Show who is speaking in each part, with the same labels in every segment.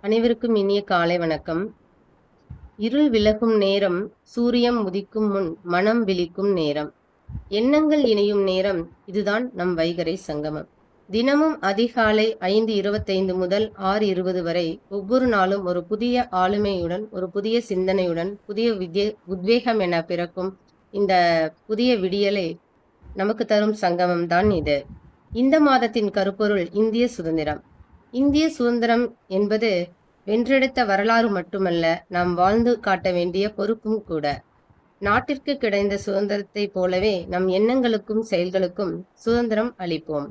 Speaker 1: அனைவருக்கும் இனிய காலை வணக்கம். இருள் விலகும் நேரம், சூரியன் உதிக்கும் முன் மனம் விழிக்கும் நேரம், எண்ணங்கள் இணையும் நேரம், இதுதான் நம் வைகறை சங்கமம். தினமும் அதிகாலை 5:25 முதல் 6:20 வரை ஒவ்வொரு நாளும் ஒரு புதிய ஆளுமையுடன், ஒரு புதிய சிந்தனையுடன், புதிய உத்வேகம் என பிறக்கும் இந்த புதிய விடியலை நமக்கு தரும் சங்கமம் தான் இது. இந்த மாதத்தின் கருப்பொருள் இந்திய சுதந்திரம். இந்திய சுதந்திரம் என்பது வென்றெடுத்த வரலாறு மட்டுமல்ல, நாம் வாழ்ந்து காட்ட வேண்டிய பொறுப்பும் கூட. நாட்டிற்கு கிடைத்த சுதந்திரத்தைப் போலவே நம் எண்ணங்களுக்கும் செயல்களுக்கும் சுதந்திரம் அளிப்போம்.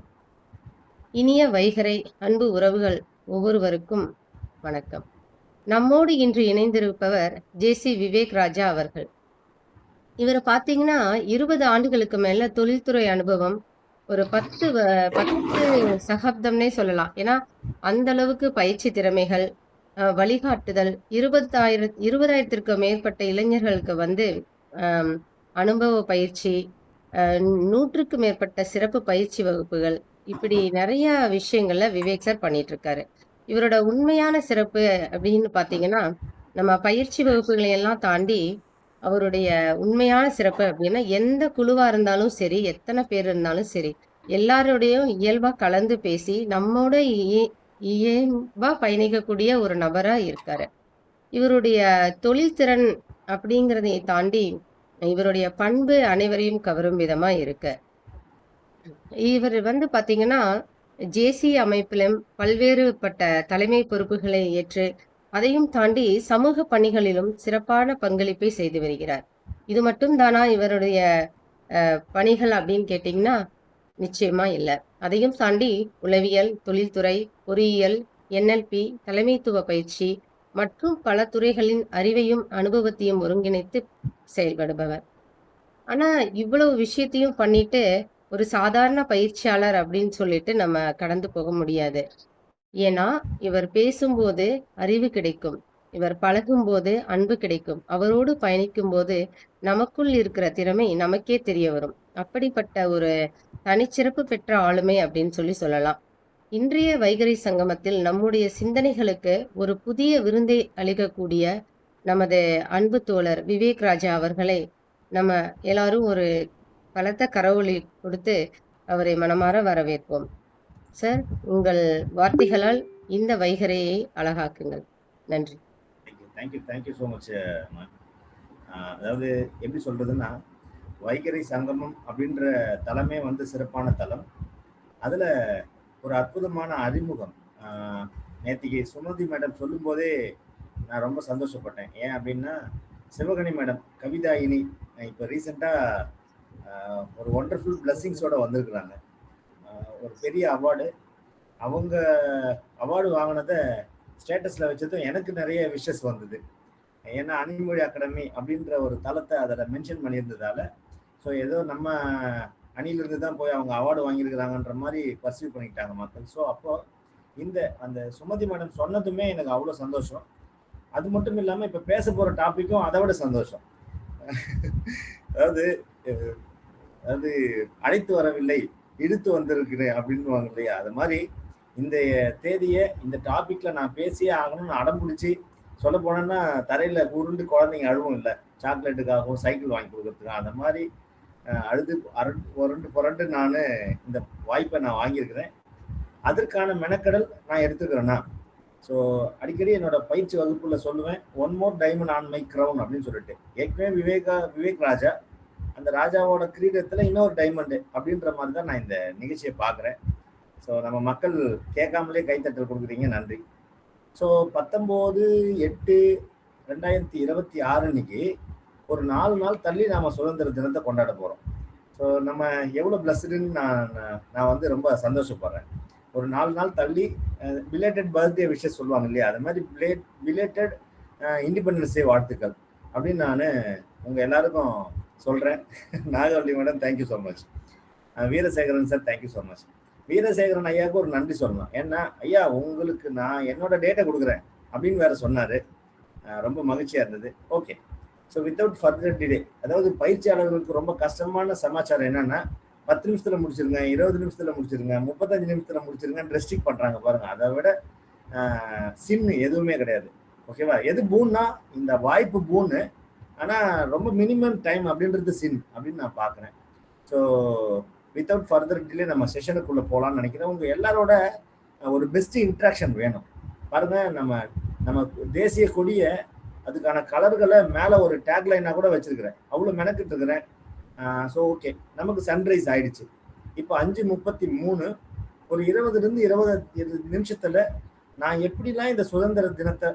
Speaker 1: இனிய வைகறை அன்பு உறவுகள் ஒவ்வொருவருக்கும் வணக்கம். நம்மோடு இன்று இணைந்திருப்பவர் ஜே.சி. விவேக் ராஜா அவர்கள். இவரை பார்த்தீங்கன்னா 20 ஆண்டுகளுக்கு மேல தொழில்துறை அனுபவம், ஒரு 10 சகாப்தம்னே சொல்லலாம். ஏன்னா அந்த அளவுக்கு பயிற்சி திறமைகள், வழிகாட்டுதல், 20,000த்திற்கும் மேற்பட்ட இளைஞர்களுக்கு வந்து அனுபவ பயிற்சி, 100க்கு மேற்பட்ட சிறப்பு பயிற்சி வகுப்புகள், இப்படி நிறைய விஷயங்கள்ல விவேக் சார் பண்ணிட்டு இருக்காரு. இவரோட உண்மையான சிறப்பு அப்படின்னு பார்த்தீங்கன்னா, நம்ம பயிற்சி வகுப்புகளை எல்லாம் தாண்டி அவருடைய உண்மையான சிறப்பு அப்படின்னா, எந்த குழுவா இருந்தாலும் சரி, எத்தனை பேர் இருந்தாலும் சரி, எல்லாரோடையும் இயல்பா கலந்து பேசி நம்மோட இயல்பா பயணிக்கக்கூடிய ஒரு நபரா இருக்காரு. இவருடைய தொழில் திறன் அப்படிங்கிறதை தாண்டி இவருடைய பண்பு அனைவரையும் கவரும் விதமா இருக்கு. இவர் வந்து பாத்தீங்கன்னா ஜேசி அமைப்பிலும் பல்வேறுபட்ட தலைமை பொறுப்புகளை ஏற்று அதையும் தாண்டி சமூக பணிகளிலும் சிறப்பான பங்களிப்பை செய்து வருகிறார். இது மட்டும் தானா இவருடைய பணிகள் அப்படின்னு கேட்டீங்கன்னா நிச்சயமா இல்லை. அதையும் தாண்டி உளவியல், தொழில்துறை, பொறியியல், NLP, தலைமைத்துவ பயிற்சி மற்றும் பல துறைகளின் அறிவையும் அனுபவத்தையும் ஒருங்கிணைத்து செயல்படுபவர். ஆனா இவ்வளவு விஷயத்தையும் பண்ணிட்டு ஒரு சாதாரண பயிற்சியாளர் அப்படின்னு சொல்லிட்டு நம்ம கடந்து போக முடியாது. ஏன்னா இவர் பேசும்போது அறிவு கிடைக்கும், இவர் பழகும்போது அன்பு கிடைக்கும், அவரோடு பயணிக்கும் போது நமக்குள் இருக்கிற திறமை நமக்கே தெரிய வரும். அப்படிப்பட்ட ஒரு தனிச்சிறப்பு பெற்ற ஆளுமை அப்படின்னு சொல்லலாம். இன்றைய வைகறை சங்கமத்தில் நம்முடைய சிந்தனைகளுக்கு ஒரு புதிய விருந்தை அளிக்கக்கூடிய நமது அன்பு தோழர் விவேக் ராஜா அவர்களை நம்ம எல்லாரும் ஒரு பலத்த கரவொலி கொடுத்து அவரை மனமாற வரவேற்போம். சார், உங்கள் வார்த்தைகளால் இந்த வைகரையை அழகாக்குங்கள். நன்றி.
Speaker 2: Thank you so much. அதாவது எப்படி சொல்றதுன்னா, வைகறை சங்கமம் அப்படின்ற தலமே வந்து சிறப்பான தலம். அதுல ஒரு அற்புதமான அறிமுகம். நேத்திக்கு சுமதி மேடம் சொல்லும் போதே நான் ரொம்ப சந்தோஷப்பட்டேன். ஏன் அப்படின்னா, சிவகணி மேடம் கவிதாயினி இப்போ ரீசெண்டாக ஒரு ஒண்டர்ஃபுல் பிளஸ்ஸிங்ஸோட வந்திருக்கிறாங்க. ஒரு பெரிய அவார்டு. அவங்க அவார்டு வாங்கினதை ஸ்டேட்டஸில் வச்சதும் எனக்கு நிறைய விஷஸ் வந்தது. ஏன்னா அணிமொழி அகாடமி அப்படின்ற ஒரு தளத்தை அதில் மென்ஷன் பண்ணியிருந்ததால, ஸோ ஏதோ நம்ம அணிலிருந்து தான் போய் அவங்க அவார்டு வாங்கியிருக்கிறாங்கன்ற மாதிரி பர்சீவ் பண்ணிக்கிட்டாங்க மக்கள். ஸோ அப்போ அந்த சுமதி மேடம் சொன்னதுமே எனக்கு அவ்வளோ சந்தோஷம். அது மட்டும் இல்லாமல் இப்போ பேச போகிற டாப்பிக்கும் அதை விட சந்தோஷம். அதாவது அழைத்து வரவில்லை, இழுத்து வந்திருக்கிறேன் அப்படின்னு இல்லையா, அது மாதிரி இந்த தேதியை இந்த டாபிக்ல நான் பேசியே ஆகணும்னு அடம் பிடிச்சி சொல்ல போனேன்னா தரையில உருண்டு குழந்தைங்க அழுவும் இல்லை, சாக்லேட்டுக்காகவும் சைக்கிள் வாங்கி கொடுக்கறதுக்காக. அந்த மாதிரி அழுது புரண்டு நான் இந்த வாய்ப்பை நான் வாங்கியிருக்கிறேன். அதற்கான மெனக்கடல் நான் எடுத்துக்கிறேன்னா, ஸோ அடிக்கடி என்னோட பயிற்சி வகுப்புல சொல்லுவேன், one more diamond on my crown அப்படின்னு சொல்லிட்டு. ஏற்கனவே விவேக் ராஜா, அந்த ராஜாவோட கிரீடத்துல இன்னொரு டைமண்டு அப்படின்ற மாதிரி தான் நான் இந்த நிகழ்ச்சியை பார்க்குறேன். ஸோ நம்ம மக்கள் கேட்காமலே கைத்தட்டல் கொடுக்குறீங்க, நன்றி. ஸோ 19/8/2026 அன்னைக்கு ஒரு 4 நாள் தள்ளி நாம சுதந்திர தினத்தை கொண்டாட போறோம். ஸோ நம்ம எவ்வளோ பிளஸ்டுன்னு நான் வந்து ரொம்ப சந்தோஷப்படுறேன். ஒரு 4 நாள் தள்ளி பிலேட்டட் பர்த்டே விஷஸ் சொல்லுவாங்க இல்லையா, அது மாதிரி பிலேட்டட் இண்டிபெண்டன்ஸ் டே வாழ்த்துக்கள் அப்படின்னு நான் உங்க எல்லாருக்கும் சொல்றேன். Nagavalli madam thank you so much. Veerasekaran sir thank you so much. Veerasekaran ஐயாவுக்கு ஒரு நன்றி சொல்லலாம். ஏன்னா ஐயா உங்களுக்கு நான் என்னோட டேட்டை கொடுக்குறேன் அப்படின்னு வேற சொன்னாரு. ரொம்ப மகிழ்ச்சியா இருந்தது. Okay, so without further delay, அதாவது பயிற்சியாளர்களுக்கு ரொம்ப கஷ்டமான சமாச்சாரம் என்னன்னா, 10 நிமிஷத்துல முடிச்சிருங்க, 20 நிமிஷத்துல முடிச்சிருங்க, 35 நிமிஷத்துல முடிச்சிருங்க ரெஸ்ட்ரிக்ட் பண்றாங்க பாருங்க. அதை விட சின் எதுவுமே கிடையாது. ஓகேவா? எது பூன்னா இந்த வாய்ப்பு பூன்னு, ஆனா ரொம்ப மினிமம் டைம் அப்படின்றது சின் அப்படின்னு நான் பார்க்குறேன். ஸோ வித்தவுட் ஃபர்தர் டிலே நம்ம செஷனுக்குள்ள போகலான்னு நினைக்கிறேன். உங்க எல்லாரோட ஒரு பெஸ்ட் இன்ட்ராக்ஷன் வேணும். பாருங்க, நம்ம நம்ம தேசிய கொடிய அதுக்கான கலர்களை மேல ஒரு டேக்லைனா கூட வச்சிருக்கிறேன். அவ்வளவு மெனக்கிட்டு இருக்கிறேன். ஸோ ஓகே, நமக்கு சன்ரைஸ் ஆயிடுச்சு. இப்போ 5:33, ஒரு 20 நிமிஷத்துல நான் எப்படிலாம் இந்த சுதந்திர தினத்தை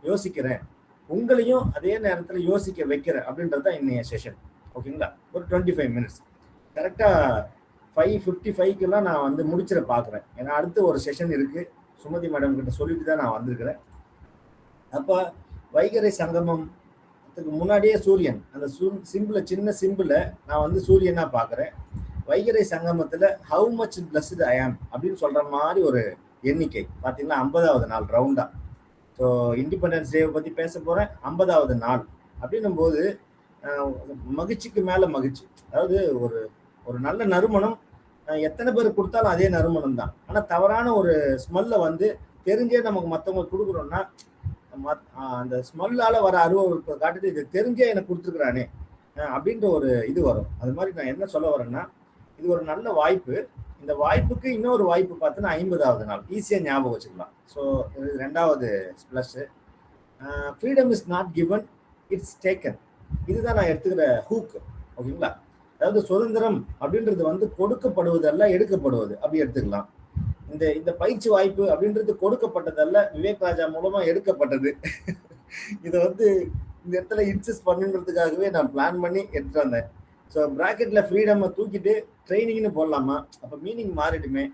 Speaker 2: யோசிக்கிறேன், உங்களையும் அதே நேரத்தில் யோசிக்க வைக்கிறேன் அப்படின்றது தான் இன்னைய செஷன். ஓகேங்களா? ஒரு 25 மினிட்ஸ் கரெக்டா 5:55 நான் வந்து முடிச்சிட பார்க்குறேன். ஏன்னா அடுத்து ஒரு செஷன் இருக்கு. சுமதி மேடம் கிட்ட சொல்லிட்டு தான் நான் வந்திருக்கிறேன். அப்ப வைகறை சங்கமத்துக்கு முன்னாடியே சூரியன், அந்த சிம்பிள சின்ன சிம்பிள நான் வந்து சூரியனா பார்க்குறேன். வைகறை சங்கமத்துல ஹவு மச் பிளஸ்டு ஐ ஆம் அப்படின்னு சொல்ற மாதிரி ஒரு எண்ணிக்கை பார்த்தீங்கன்னா 50வது நாள் ரவுண்டா. ஸோ இண்டிபெண்டன்ஸ் டேவை பத்தி பேச போறேன். 50வது நாள் அப்படின்னும் போது மகிழ்ச்சிக்கு மேல மகிழ்ச்சி. அதாவது ஒரு ஒரு நல்ல நறுமணம் எத்தனை பேர் கொடுத்தாலும் அதே நறுமணம் தான். ஆனா தவறான ஒரு ஸ்மெல்ல வந்து தெரிஞ்சே நமக்கு மற்றவங்க கொடுக்குறோம்னா அந்த ஸ்மெல்லால வர அருவத்தை காட்டுட்டு இது தெரிஞ்சே எனக்கு கொடுத்துருக்குறானே அப்படின்ற ஒரு இது வரும். அது மாதிரி நான் என்ன சொல்ல வரேன்னா, இது ஒரு நல்ல வாய்ப்பு. இந்த வாய்ப்புக்கு இன்னொரு வாய்ப்பு பார்த்தீங்கன்னா 50வது நாள் ஈஸியாக ஞாபகம் வச்சுக்கலாம். ஸோ இது 2வது plus. Freedom is not given, it's taken. இதுதான் நான் எடுத்துக்கிற ஹூக். ஓகேங்களா? அதாவது சுதந்திரம் அப்படின்றது வந்து கொடுக்கப்படுவதல்ல, எடுக்கப்படுவது அப்படி எடுத்துக்கலாம். இந்த பயிற்சி வாய்ப்பு அப்படின்றது கொடுக்கப்பட்டதல்ல, விவேக் ராஜா மூலமா எடுக்கப்பட்டது. இதை வந்து இந்த இடத்துல இன்சிஸ்ட் பண்ணுன்றதுக்காகவே நான் பிளான் பண்ணி எடுத்துட்டு வந்தேன். ஸோ பிராக்கெட்ல ஃப்ரீடம் தூக்கிட்டு ட்ரைனிங்னு போடலாமா? அப்போ மீனிங் மாறிடுமே,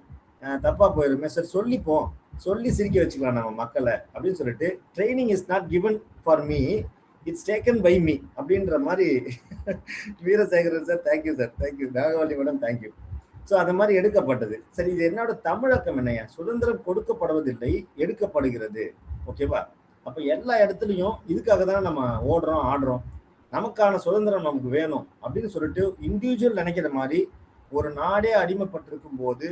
Speaker 2: தப்பா போயிடுமே. சார் சொல்லிப்போம், சொல்லி சிரிக்க வச்சுக்கலாம் நம்ம மக்களை அப்படின்னு சொல்லிட்டு, training is not given for me, it's taken by me அப்படின்ற மாதிரி. Veerasekaran sir thank you sir, thank you. Nagavalli madam thank you. So அந்த மாதிரி எடுக்கப்பட்டது. சரி, இது என்னோட தமிழக்கம் என்னையா? சுதந்திரம் கொடுக்கப்படுவதில்லை, எடுக்கப்படுகிறது. ஓகேவா? அப்ப எல்லா இடத்துலையும் இதுக்காக தானே நம்ம ஓடுறோம் ஆடுறோம். நமக்கான சுதந்திரம் நமக்கு வேணும் அப்படின்னு சொல்லிட்டு இண்டிவிஜுவல் நினைக்கிற மாதிரி ஒரு நாடே அடிமைப்பட்டிருக்கும் போது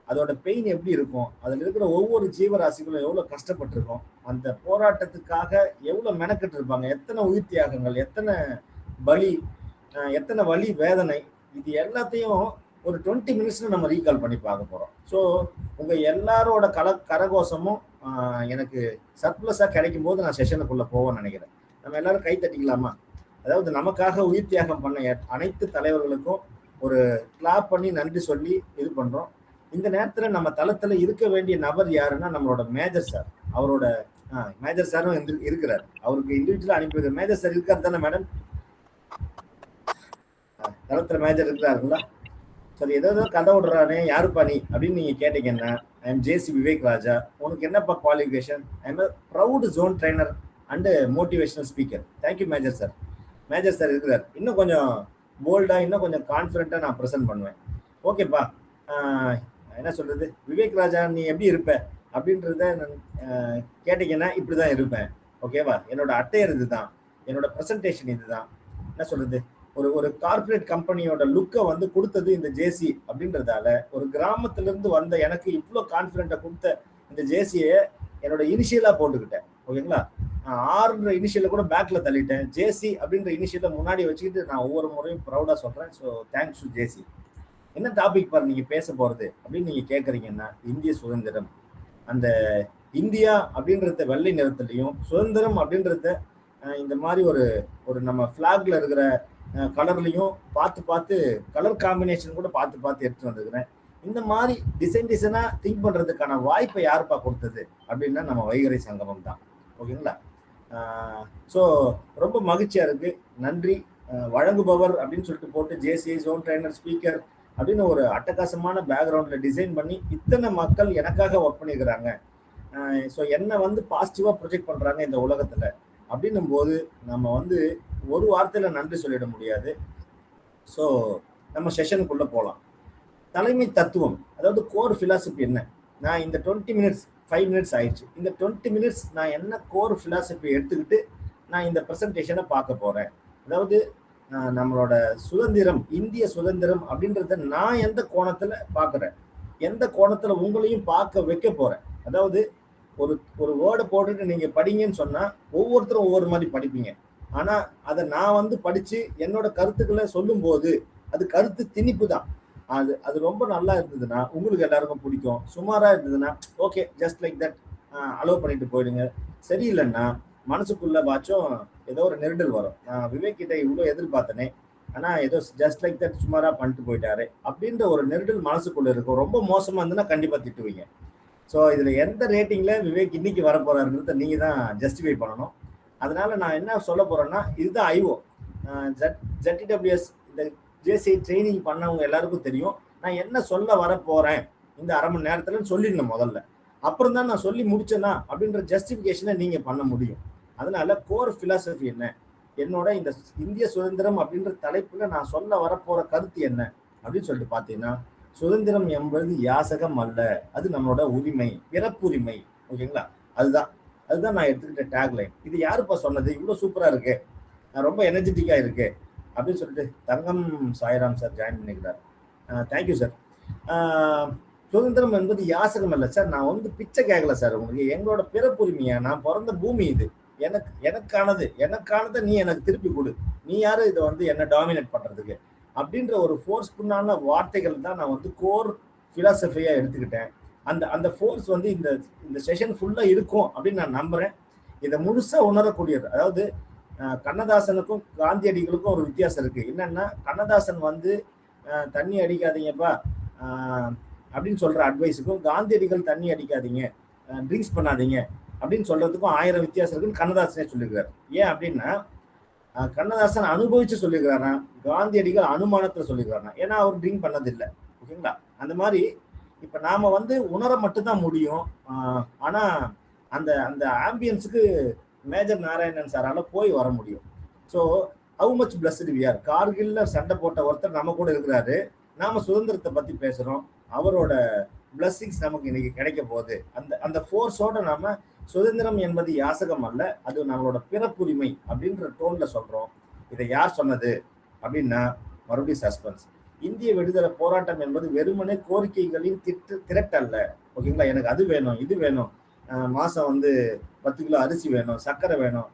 Speaker 2: அதோட பெயின் எப்படி இருக்கும், அதுல இருக்கிற ஒவ்வொரு ஜீவராசிகளும் எவ்வளவு கஷ்டப்பட்டிருக்கும், அந்த போராட்டத்துக்காக எவ்வளவு மெனக்கெட்டு இருப்பாங்க, எத்தனை உயிர் தியாகங்கள், எத்தனை பலி, எத்தனை வலி வேதனை, இது எல்லாத்தையும் ஒரு 20 மினிட்ஸ்ல நம்ம ரீகால் பண்ணி பார்க்க போறோம். ஸோ உங்க எல்லாரோட கரகோஷமும் எனக்கு சர்ப்ளஸா கிடைக்கும் போது நான் செஷனுக்குள்ள போவோம்னு நினைக்கிறேன். நம்ம எல்லாரும் கை தட்டிக்கலாமா? அதாவது நமக்காக உயிர் தியாகம் பண்ண அனைத்து தலைவர்களுக்கும் ஒரு கிளாப் பண்ணி நன்றி சொல்லி இது பண்றோம். இந்த நேரத்துல நம்ம தளத்துல இருக்க வேண்டிய நபர் யாருன்னா நம்மளோட மேஜர் சார். அவரோட மேஜர் சாரும் இருக்கிறார். அவருக்கு இண்டிவிஜுவலா அனுப்பி மேஜர் சார் இருக்காரு தானே மேடம்? தளத்துல மேஜர் இருக்கிறாருங்களா? சரி, ஏதோ கதை விடுறானே யாருப்பா நீ அப்படின்னு நீங்க கேட்டீங்கன்னா, ஐ எம் ஜேசி விவேக் ராஜா. உனக்கு என்னப்பா qualification? I am proud zone trainer and motivational speaker. Thank you major sir. Major sir இருக்கிறார். இன்னும் கொஞ்சம் போல்டா, இன்னும் கொஞ்சம் கான்ஃபிடென்ட்டா நான் ப்ரெசென்ட் பண்ணுவேன். ஓகேப்பா, என்ன சொல்றது, விவேக் ராஜா நீ எப்படி இருப்ப அப்படின்றத கேட்டீங்கன்னா இப்படிதான் இருப்பேன். ஓகேவா? என்னோட அட்டையர் இதுதான், என்னோட ப்ரெசன்டேஷன் இதுதான். என்ன சொல்றது, ஒரு கார்பரேட் கம்பெனியோட லுக்கை வந்து கொடுத்தது இந்த ஜேசி அப்படின்றதால, ஒரு கிராமத்துல இருந்து வந்த எனக்கு இவ்வளோ கான்ஃபிடென்ட்டை கொடுத்த இந்த ஜேசியை என்னோட இனிஷியலா போட்டுக்கிட்டேன். ஓகேங்களா? ஆறுன்ற இனிஷியலை கூட பேக்ல தள்ளிட்டேன். ஜேசி அப்படின்ற இனிஷியலை முன்னாடி வச்சுக்கிட்டு நான் ஒவ்வொரு முறையும் ப்ரௌடா சொல்றேன். So thanks to JC. என்ன டாபிக் பாரு நீங்க பேச போறது அப்படின்னு நீங்க கேட்கறீங்கன்னா, இந்திய சுதந்திரம். அந்த இந்தியா அப்படின்றத வெள்ளை நிறத்துலையும், சுதந்திரம் அப்படின்றத இந்த மாதிரி ஒரு நம்ம பிளாக்ல இருக்கிற கலர்லையும் பார்த்து கலர் காம்பினேஷன் கூட பார்த்து எடுத்துட்டு வந்துருக்கிறேன். இந்த மாதிரி டிசைனா திங்க் பண்றதுக்கான வாய்ப்பை யாருப்பா கொடுத்தது அப்படின்னா நம்ம வைகறை சங்கமம் தான். ஓகேங்களா? ஸோ ரொம்ப மகிழ்ச்சியா இருக்கு. நன்றி. வழங்குபவர் அப்படின்னு சொல்லிட்டு போட்டு ஜேசி ஜோன் ட்ரைனர் ஸ்பீக்கர் அப்படின்னு ஒரு அட்டகாசமான பேக்ரவுண்ட்ல டிசைன் பண்ணி இத்தனை மக்கள் எனக்காக ஒர்க் பண்ணியிருக்கிறாங்க. ஸோ என்னை வந்து பாசிட்டிவா ப்ரொஜெக்ட் பண்றாங்க இந்த உலகத்துல அப்படின்னும் போது நம்ம வந்து ஒரு வார்த்தையில நன்றி சொல்லிட முடியாது. ஸோ நம்ம செஷனுக்குள்ள போகலாம். தலைமை தத்துவம், அதாவது கோர் பிலாசபி என்ன? நான் இந்த 20 மினிட்ஸ் 5 மினிட்ஸ் ஆயிடுச்சு. இந்த 20 மினிட்ஸ் நான் என்ன கோர் பிலாசபி எடுத்துக்கிட்டு நான் இந்த ப்ரெசன்டேஷனை பார்க்க போறேன். அதாவது நம்மளோட சுதந்திரம், இந்திய சுதந்திரம் அப்படின்றத நான் எந்த கோணத்துல பார்க்குறேன், எந்த கோணத்துல உங்களையும் பார்க்க வைக்க போறேன். அதாவது ஒரு ஒரு வேர்டை போட்டுட்டு நீங்க படிங்கன்னு சொன்னா ஒவ்வொருத்தரும் ஒவ்வொரு மாதிரி படிப்பீங்க. ஆனா அதை நான் வந்து படிச்சு என்னோட கருத்துக்களை சொல்லும் போது அது கருத்து திணிப்பு தான். அது அது ரொம்ப நல்லா இருந்ததுன்னா உங்களுக்கு எல்லாருக்கும் பிடிக்கும். சுமாரா இருந்ததுன்னா okay just like that allow பண்ணிட்டு போயிடுங்க. சரியில்லைன்னா மனசுக்குள்ள பாச்சும் ஏதோ ஒரு நெருடல் வரும். நான் விவேக் கிட்ட இவ்வளவு எதிர்பார்த்தனே, ஆனா ஏதோ ஜஸ்ட் லைக் தட் சுமாரா பண்ணிட்டு போயிட்டாரு அப்படின்ற ஒரு நெருடல் மனசுக்குள்ள இருக்கும். ரொம்ப மோசமா இருந்ததுன்னா கண்டிப்பா திட்டுவீங்க. ஸோ இதுல எந்த ரேட்டிங்ல விவேக் இன்னைக்கு வர போறாருன்றத நீங்க தான் ஜஸ்டிஃபை பண்ணணும். அதனால நான் என்ன சொல்ல போறேன்னா, இதுதான் ஐஓ ZTWS இந்த ஜேசி ட்ரைனிங் பண்ணவங்க எல்லாருக்கும் தெரியும். நான் என்ன சொல்ல வர போறேன் இந்த அரை மணி நேரத்துல சொல்லிடணும் முதல்ல. அப்புறம் தான் நான் சொல்லி முடிச்சேனா அப்படின்ற ஜஸ்டிஃபிகேஷனை நீங்க பண்ண முடியும். அதனால கோர் பிலாசபி என்ன, என்னோட இந்த இந்திய சுதந்திரம் அப்படின்ற தலைப்புல நான் சொல்ல வரப்போற கருத்து என்ன அப்படின்னு சொல்லிட்டு பாத்தீங்கன்னா, சுதந்திரம் என்பது யாசகம் அல்ல, அது நம்மளோட உரிமை, பிறப்புரிமை. ஓகேங்களா? அதுதான் அதுதான் நான் எடுத்துக்கிட்ட டேக்லைன். இது யாருப்பா சொன்னது, இவ்வளவு சூப்பரா இருக்கு, ரொம்ப எனர்ஜெட்டிக்கா இருக்கு அப்படின்னு சொல்லிட்டு தங்கம் சாய்ராம் சார் ஜாயின் பண்ணிக்கிறார். Thank you sir. சுதந்திரம் என்பது யாசகம் அல்ல சார். நான் வந்து பிச்சை கேட்கல சார். உங்களுக்கு எங்களோட பிறப்புரிமையா, நான் பிறந்த பூமி இது, எனக்கானதை நீ எனக்கு திருப்பி கொடு. நீ யாரு இதை வந்து என்ன டாமினேட் பண்றதுக்கு அப்படின்ற ஒரு ஃபோர்ஸ்ஃபுல்லான வார்த்தைகள் தான் நான் வந்து கோர் பிலாசபியா எடுத்துக்கிட்டேன். அந்த அந்த ஃபோர்ஸ் வந்து இந்த இந்த செஷன் ஃபுல்லா இருக்கும் அப்படின்னு நான் நம்புறேன். இதை முழுசா உணரக்கூடியது. அதாவது கண்ணதாசனுக்கும் காந்தியடிகளுக்கும் ஒரு வித்தியாசம் இருக்கு. என்னன்னா, கண்ணதாசன் வந்து தண்ணி அடிக்காதீங்கப்பா அப்படின்னு சொல்ற அட்வைஸுக்கும், காந்தியடிகள் தண்ணி அடிக்காதீங்க, ட்ரிங்க்ஸ் பண்ணாதீங்க அப்படின்னு சொல்றதுக்கும் 1000 வித்தியாசம் இருக்குன்னு கண்ணதாசனே சொல்லியிருக்காரு. ஏன் அப்படின்னா, கண்ணதாசன் அனுபவிச்சு சொல்லியிருக்கிறாரா, காந்தியடிகள் அனுமானத்துல சொல்லியிருக்காரா. ஏன்னா அவர் ட்ரிங்க் பண்ணது இல்லை. ஓகேங்களா? அந்த மாதிரி இப்ப நாம வந்து உணர மட்டும்தான் முடியும். ஆனா அந்த அந்த ஆம்பியன்ஸுக்கு மேஜர் நாராயணன் சாரால போய் வர முடியும். So how much blessed we are. கார்கில்ல சண்டை போட்ட ஒருத்தர் நம்ம கூட இருக்கிறாரு. நாம சுதந்திரத்தை பத்தி பேசுறோம். அவரோட பிளஸ்ஸிங்ஸ் நமக்கு இன்னைக்கு கிடைக்க போகுது. அந்த அந்த ஃபோர்ஸோட நாம சுதந்திரம் என்பது யாசகம் அல்ல, அது நம்மளோட பிறப்புரிமை அப்படின்ற டோன்ல சொல்றோம். இதை யார் சொன்னது அப்படின்னா, மறுபடியும் சஸ்பென்ஸ். இந்திய விடுதலை போராட்டம் என்பது வெறுமனே கோரிக்கைகளின் திரட்டல்ல. ஓகேங்களா? எனக்கு அது வேணும், இது வேணும், மாசம் வந்து 10 கிலோ அரிசி வேணும், சர்க்கரை வேணும்,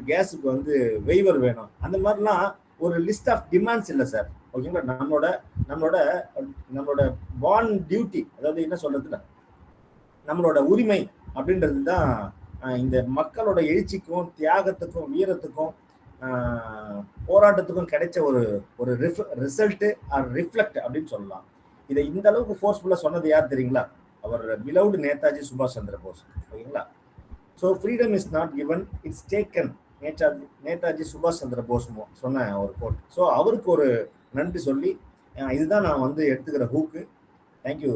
Speaker 2: கேஸுக்கு வந்து வெய்வர் வேணும், அந்த மாதிரிலாம் ஒரு லிஸ்ட் ஆஃப் டிமாண்ட்ஸ் இல்லை சார். ஓகேங்களா? நம்மளோட நம்மளோட நம்மளோட பான் டியூட்டி, அதாவது என்ன சொல்றதுன்னா நம்மளோட உரிமை அப்படின்றது தான் இந்த மக்களோட எழுச்சிக்கும் தியாகத்துக்கும் வீரத்துக்கும் போராட்டத்துக்கும் கிடைச்ச ஒரு ஒரு ரிசல்ட் ஆர் ரிஃப்ளெக்ட் அப்படின்னு சொல்லலாம். இதை இந்த அளவுக்கு ஃபோர்ஸ்ஃபுல்லா சொன்னது யார் தெரியுங்களா? அவர் பிலவுட் நேதாஜி சுபாஷ் சந்திர போஸ். ஓகேங்களா? So freedom is not given, it's taken. Netaji சுபாஷ் சந்திர போஸ் சொன்ன ஒரு கோட். ஸோ அவருக்கு ஒரு நன்றி சொல்லி இதுதான் நான் வந்து எடுத்துக்கிற hook. Thank you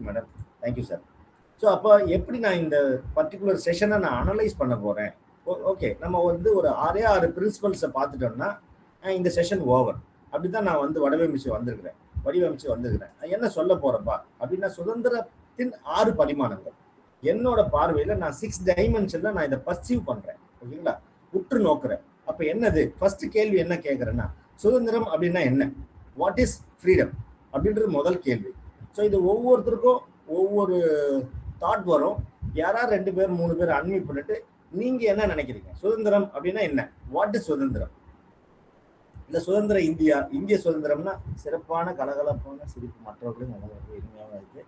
Speaker 2: madam, thank you sir. So அப்போ எப்படி நான் இந்த பர்டிகுலர் செஷனை நான் அனலைஸ் பண்ண போறேன்? ஓகே, நம்ம வந்து ஒரு 6 பிரின்சிபல்ஸை பார்த்துட்டோம்னா இந்த செஷன் ஓவர். அப்படிதான் நான் வந்து வடிவமைச்சு வந்திருக்கிறேன். என்ன சொல்ல போறப்பா அப்படின்னா, சுதந்திரத்தின் 6 பரிமாணங்கள். என்னோட பார்வையில நான் 6 டைமென்ஷன்ல நான் இதை பர்சீவ் பண்றேன். ஓகேங்களா? உற்று நோக்குறேன். அப்ப என்னது ஃபர்ஸ்ட் கேள்வி என்ன கேட்கறேன்னா, சுதந்திரம் அப்படின்னா என்ன, வாட் இஸ் ஃப்ரீடம் அப்படின்றது முதல் கேள்வி. ஸோ இது ஒவ்வொருத்தருக்கும் ஒவ்வொரு தாட் வரும். யாராவது 2 பேர் 3 பேர் அன்மியூட் பண்ணிட்டு நீங்க என்ன நினைக்கிறீங்க, சுதந்திரம் அப்படின்னா என்ன, வாட் இஸ் சுதந்திரம்? இந்த சுதந்திர இந்திய சுதந்திரம்னா சிறப்பான கலகலப்பான சிரிப்பு, மற்றவர்களும் நல்லா இனிமையாக இருக்கு.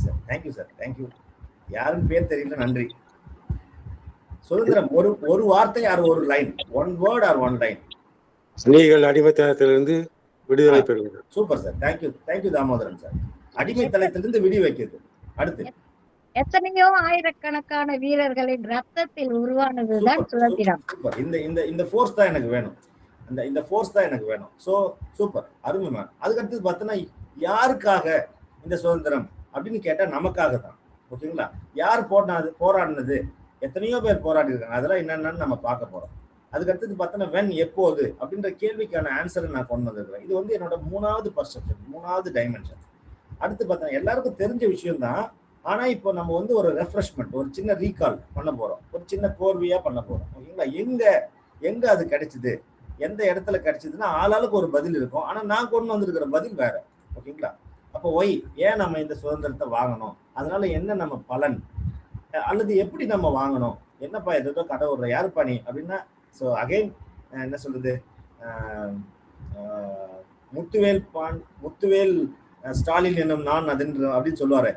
Speaker 2: Sir thank you sir, thank you. யாருன்னு பேர் தெரியல, நன்றி. சுதந்திரம் ஒரு வார்த்தை ஆர் ஒரு line, one word or one line.
Speaker 3: நீங்கள் அடிமைத்தனத்திலிருந்து விடுதலை பெறுவது.
Speaker 2: Super sir, thank you Damodaran sir. அடிமைத்தனத்திலிருந்து விடி வைக்கிறது. அடுத்து
Speaker 4: எத்தனையோ ஆயிரக்கணக்கான வீரர்களின் ரத்தத்தில் உருவானதுதான் சுதந்திரம்.
Speaker 2: இந்த ஃபோர்ஸ் தான் எனக்கு வேணும். இந்த ஃபோர்ஸ் தான் எனக்கு வேணும். ஸோ சூப்பர், அருமை மேம். அதுக்கடுத்து பார்த்தோன்னா, யாருக்காக இந்த சுதந்திரம் அப்படின்னு கேட்டா நமக்காக தான். ஓகேங்களா? யார் போராடினது, எத்தனையோ பேர் போராடி இருக்காங்க, அதெல்லாம் என்னென்னு நம்ம பார்க்க போறோம். அதுக்கடுத்தது பார்த்தோன்னா, வென், எப்போது அப்படின்ற கேள்விக்கான ஆன்சரை நான் கொண்டு வந்திருக்கிறேன். இது வந்து என்னோட 3வது பர்செப்ஷன், 3வது டைமென்ஷன். அடுத்து பார்த்தா எல்லாருக்கும் தெரிஞ்ச விஷயம் தான். ஆனா இப்போ நம்ம வந்து ஒரு ரெஃப்ரெஷ்மெண்ட், ஒரு சின்ன ரீகால் பண்ண போறோம், ஒரு சின்ன கோர்வையா பண்ண போறோம். ஓகேங்களா? எங்க அது கிடைச்சது, எந்த இடத்துல கிடைச்சதுன்னா ஆளாளுக்கு ஒரு பதில் இருக்கும். ஆனா நான் கொண்டு வந்திருக்கிற பதில் வேற. ஓகேங்களா? அப்போ ஒய், ஏன் நம்ம இந்த சுதந்திரத்தை வாங்கணும், அதனால என்ன நம்ம பலன், அல்லது எப்படி நம்ம வாங்கணும், என்னப்பா ஏதோ கடை விடுற யாருப்பா நீ அப்படின்னா, ஸோ அகைன் என்ன சொல்றது, முத்துவேல் ஸ்டாலின் என்னும் நான் அப்படின்னு சொல்லுவாரு.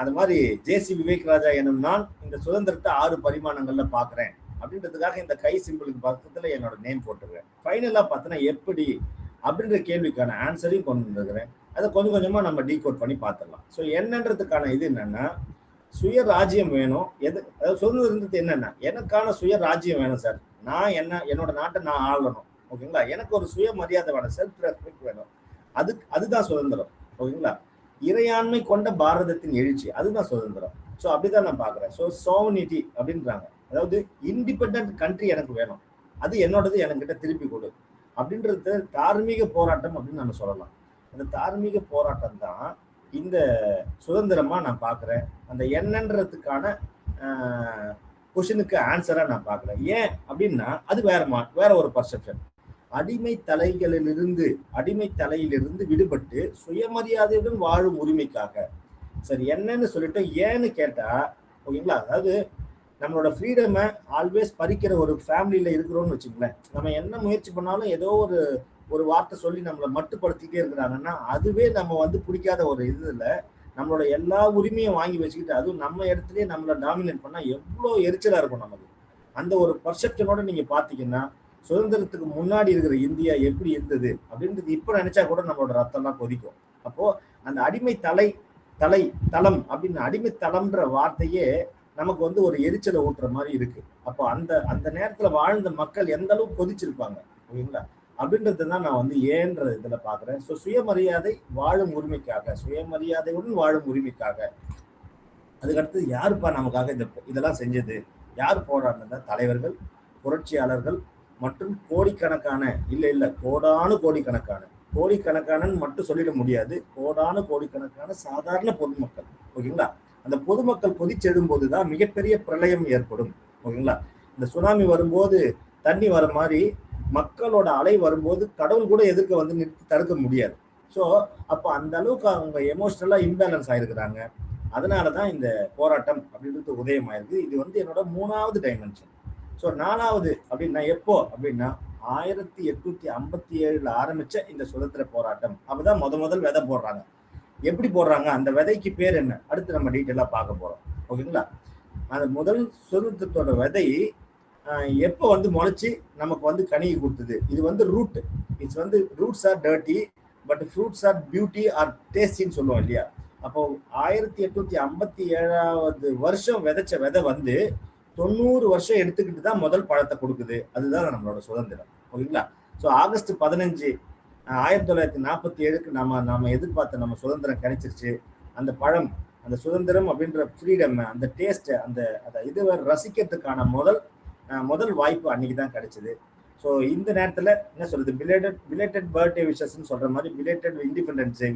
Speaker 2: அது மாதிரி ஜேசி விவேக் ராஜா என்னும் நான் இந்த சுதந்திரத்தை 6 பரிமாணங்கள்ல பாக்குறேன் அப்படின்றதுக்காக இந்த கை சிம்பிளுக்கு பக்கத்துல என்னோட நேம் போட்டுருக்கேன். ஃபைனலா பார்த்தோன்னா எப்படி அப்படின்ற கேள்விக்கான ஆன்சரையும் கொண்டு வந்துருக்கிறேன். அதை கொஞ்சம் கொஞ்சமா நம்ம டீகோட் பண்ணி பார்த்துடலாம். ஸோ என்னன்றதுக்கான இது என்னன்னா, சுய ராஜ்யம் வேணும். அதாவது சுதந்திரத்துக்கு என்னன்னா, எனக்கான சுய ராஜ்யம் வேணும் சார். நான் என்னோட நாட்டை நான் ஆளணும். ஓகேங்களா? எனக்கு ஒரு சுய மரியாதை வேணும், செல்ஃப் ரெஸ்பெக்ட் வேணும். அதுதான் சுதந்திரம். ஓகேங்களா? இறையாண்மை கொண்ட பாரதத்தின் எழுச்சி, அதுதான் சுதந்திரம். ஸோ அப்படிதான் நான் பாக்குறேன். ஸோ சோவனிட்டி அப்படின்றாங்க, அதாவது இண்டிபெண்ட் கண்ட்ரி எனக்கு வேணும், அது என்னோடது என்கிட்ட திருப்பி கொடு அப்படின்றது தார்மீக போராட்டம் அப்படின்னு நம்ம சொல்லலாம். அந்த தார்மீக போராட்டம் தான் இந்த சுதந்திரமா நான் பாக்குறேன். அந்த என்னன்றதுக்கான கொஷனுக்கு ஆன்சரா நான் பாக்குறேன். ஏன் அப்படின்னா அது வேற ஒரு பர்செப்ஷன். அடிமை தலையிலிருந்து விடுபட்டு சுயமரியாதையுடன் வாழும் உரிமைக்காக. சரி, என்னன்னு சொல்லிட்டு ஏன்னு கேட்டா, ஓகேங்களா, அதாவது நம்மளோட ஃப்ரீடமை ஆல்வேஸ் பறிக்கிற ஒரு ஃபேமிலியில இருக்கிறோம்னு வச்சுங்களேன். நம்ம என்ன முயற்சி பண்ணாலும் ஏதோ ஒரு வார்த்தை சொல்லி நம்மளை மட்டுப்படுத்திட்டே இருக்கிறாங்கன்னா, அதுவே நம்ம பிடிக்காத ஒரு இதுல நம்மளோட எல்லா உரிமையும் வாங்கி வச்சுக்கிட்டு அதுவும் நம்ம இடத்துலயே நம்மளை டாமினேட் பண்ணா எவ்வளோ எரிச்சலா இருக்கும் நமக்கு. அந்த ஒரு பர்செப்ஷனோட நீங்க பாத்தீங்கன்னா, சுதந்திரத்துக்கு முன்னாடி இருக்கிற இந்தியா எப்படி இருந்தது அப்படின்றது இப்ப நினைச்சா கூட நம்மளோட ரத்தம்லாம் கொதிக்கும். அப்போ அந்த அடிமை தளம் அப்படின்னு அடிமை தளம்ன்ற வார்த்தையே நமக்கு ஒரு எரிச்சலை ஊட்டுற மாதிரி இருக்கு. அப்போ அந்த நேரத்துல வாழ்ந்த மக்கள் எந்த அளவுக்கு கொதிச்சிருப்பாங்க, ஓகேங்களா, அப்படின்றது தான் நான் ஏன்ற இதுல பாக்குறேன். ஸோ சுயமரியாதை வாழும் உரிமைக்காக, சுயமரியாதையுடன் வாழும் உரிமைக்காக. அதுக்கடுத்து யாருப்பா நமக்காக இதெல்லாம் செஞ்சது, யார் போராடினதா? தலைவர்கள், புரட்சியாளர்கள் மற்றும் கோடிக்கணக்கான கோடிக்கணக்கான மட்டும் சொல்லிட முடியாது, கோடிக்கணக்கான சாதாரண பொதுமக்கள். ஓகேங்களா? அந்த பொதுமக்கள் கொதிச்செடும் போதுதான் மிகப்பெரிய பிரளயம் ஏற்படும். ஓகேங்களா? இந்த சுனாமி வரும்போது தண்ணி வர மாதிரி மக்களோட அலை வரும்போது கடவுள் கூட எதிர்க்க நிறுத்தி தடுக்க முடியாது. ஸோ அப்போ அந்த அளவுக்கு அவங்க எமோஷனலா இம்பேலன்ஸ் ஆயிருக்கிறாங்க. அதனாலதான் இந்த போராட்டம் அப்படின்றது உதயம் ஆயிருக்கு. இது என்னோட 3வது டைமென்ஷன். ஸோ 4வது அப்படின்னா எப்போ அப்படின்னா 1857 ஆரம்பிச்ச இந்த சுதந்திர போராட்டம். அப்பதான் முதல் விதை போடுறாங்க. எப்படி போடுறாங்க, அந்த விதைக்கு பேர் என்ன, அடுத்து நம்ம டீட்டெயிலா பார்க்க போறோம். ஓகேங்களா? அந்த முதல் சுதந்திரத்தோட விதை எப்போ முளைச்சு நமக்கு கனியை கொடுத்தது. இது root. It's roots are dirty but fruits are beauty are டேஸ்டின்னு சொல்லுவோம் இல்லையா? அப்போ 1857 வருஷம் விதைச்ச விதை 90 வருஷம் எடுத்துக்கிட்டு தான் முதல் பழத்தை கொடுக்குது. அதுதான் நம்மளோட சுதந்திரம். ஓகேங்களா? ஸோ ஆகஸ்ட் 15 1947 நாம எதிர்பார்த்த நம்ம சுதந்திரம் கிடைச்சிருச்சு. அந்த பழம், அந்த சுதந்திரம் அப்படின்ற ஃப்ரீடம், அந்த டேஸ்ட், அந்த இதுவரை ரசிக்கிறதுக்கான முதல் வாய்ப்பு அன்னைக்கு தான் கிடைச்சது. ஸோ இந்த நேரத்துல என்ன சொல்றது, பிலேட்டட் பர்த்டே விஷஸ்ன்னு சொல்ற மாதிரி பிலேட்டட் இண்டிபெண்டன்ஸ் டே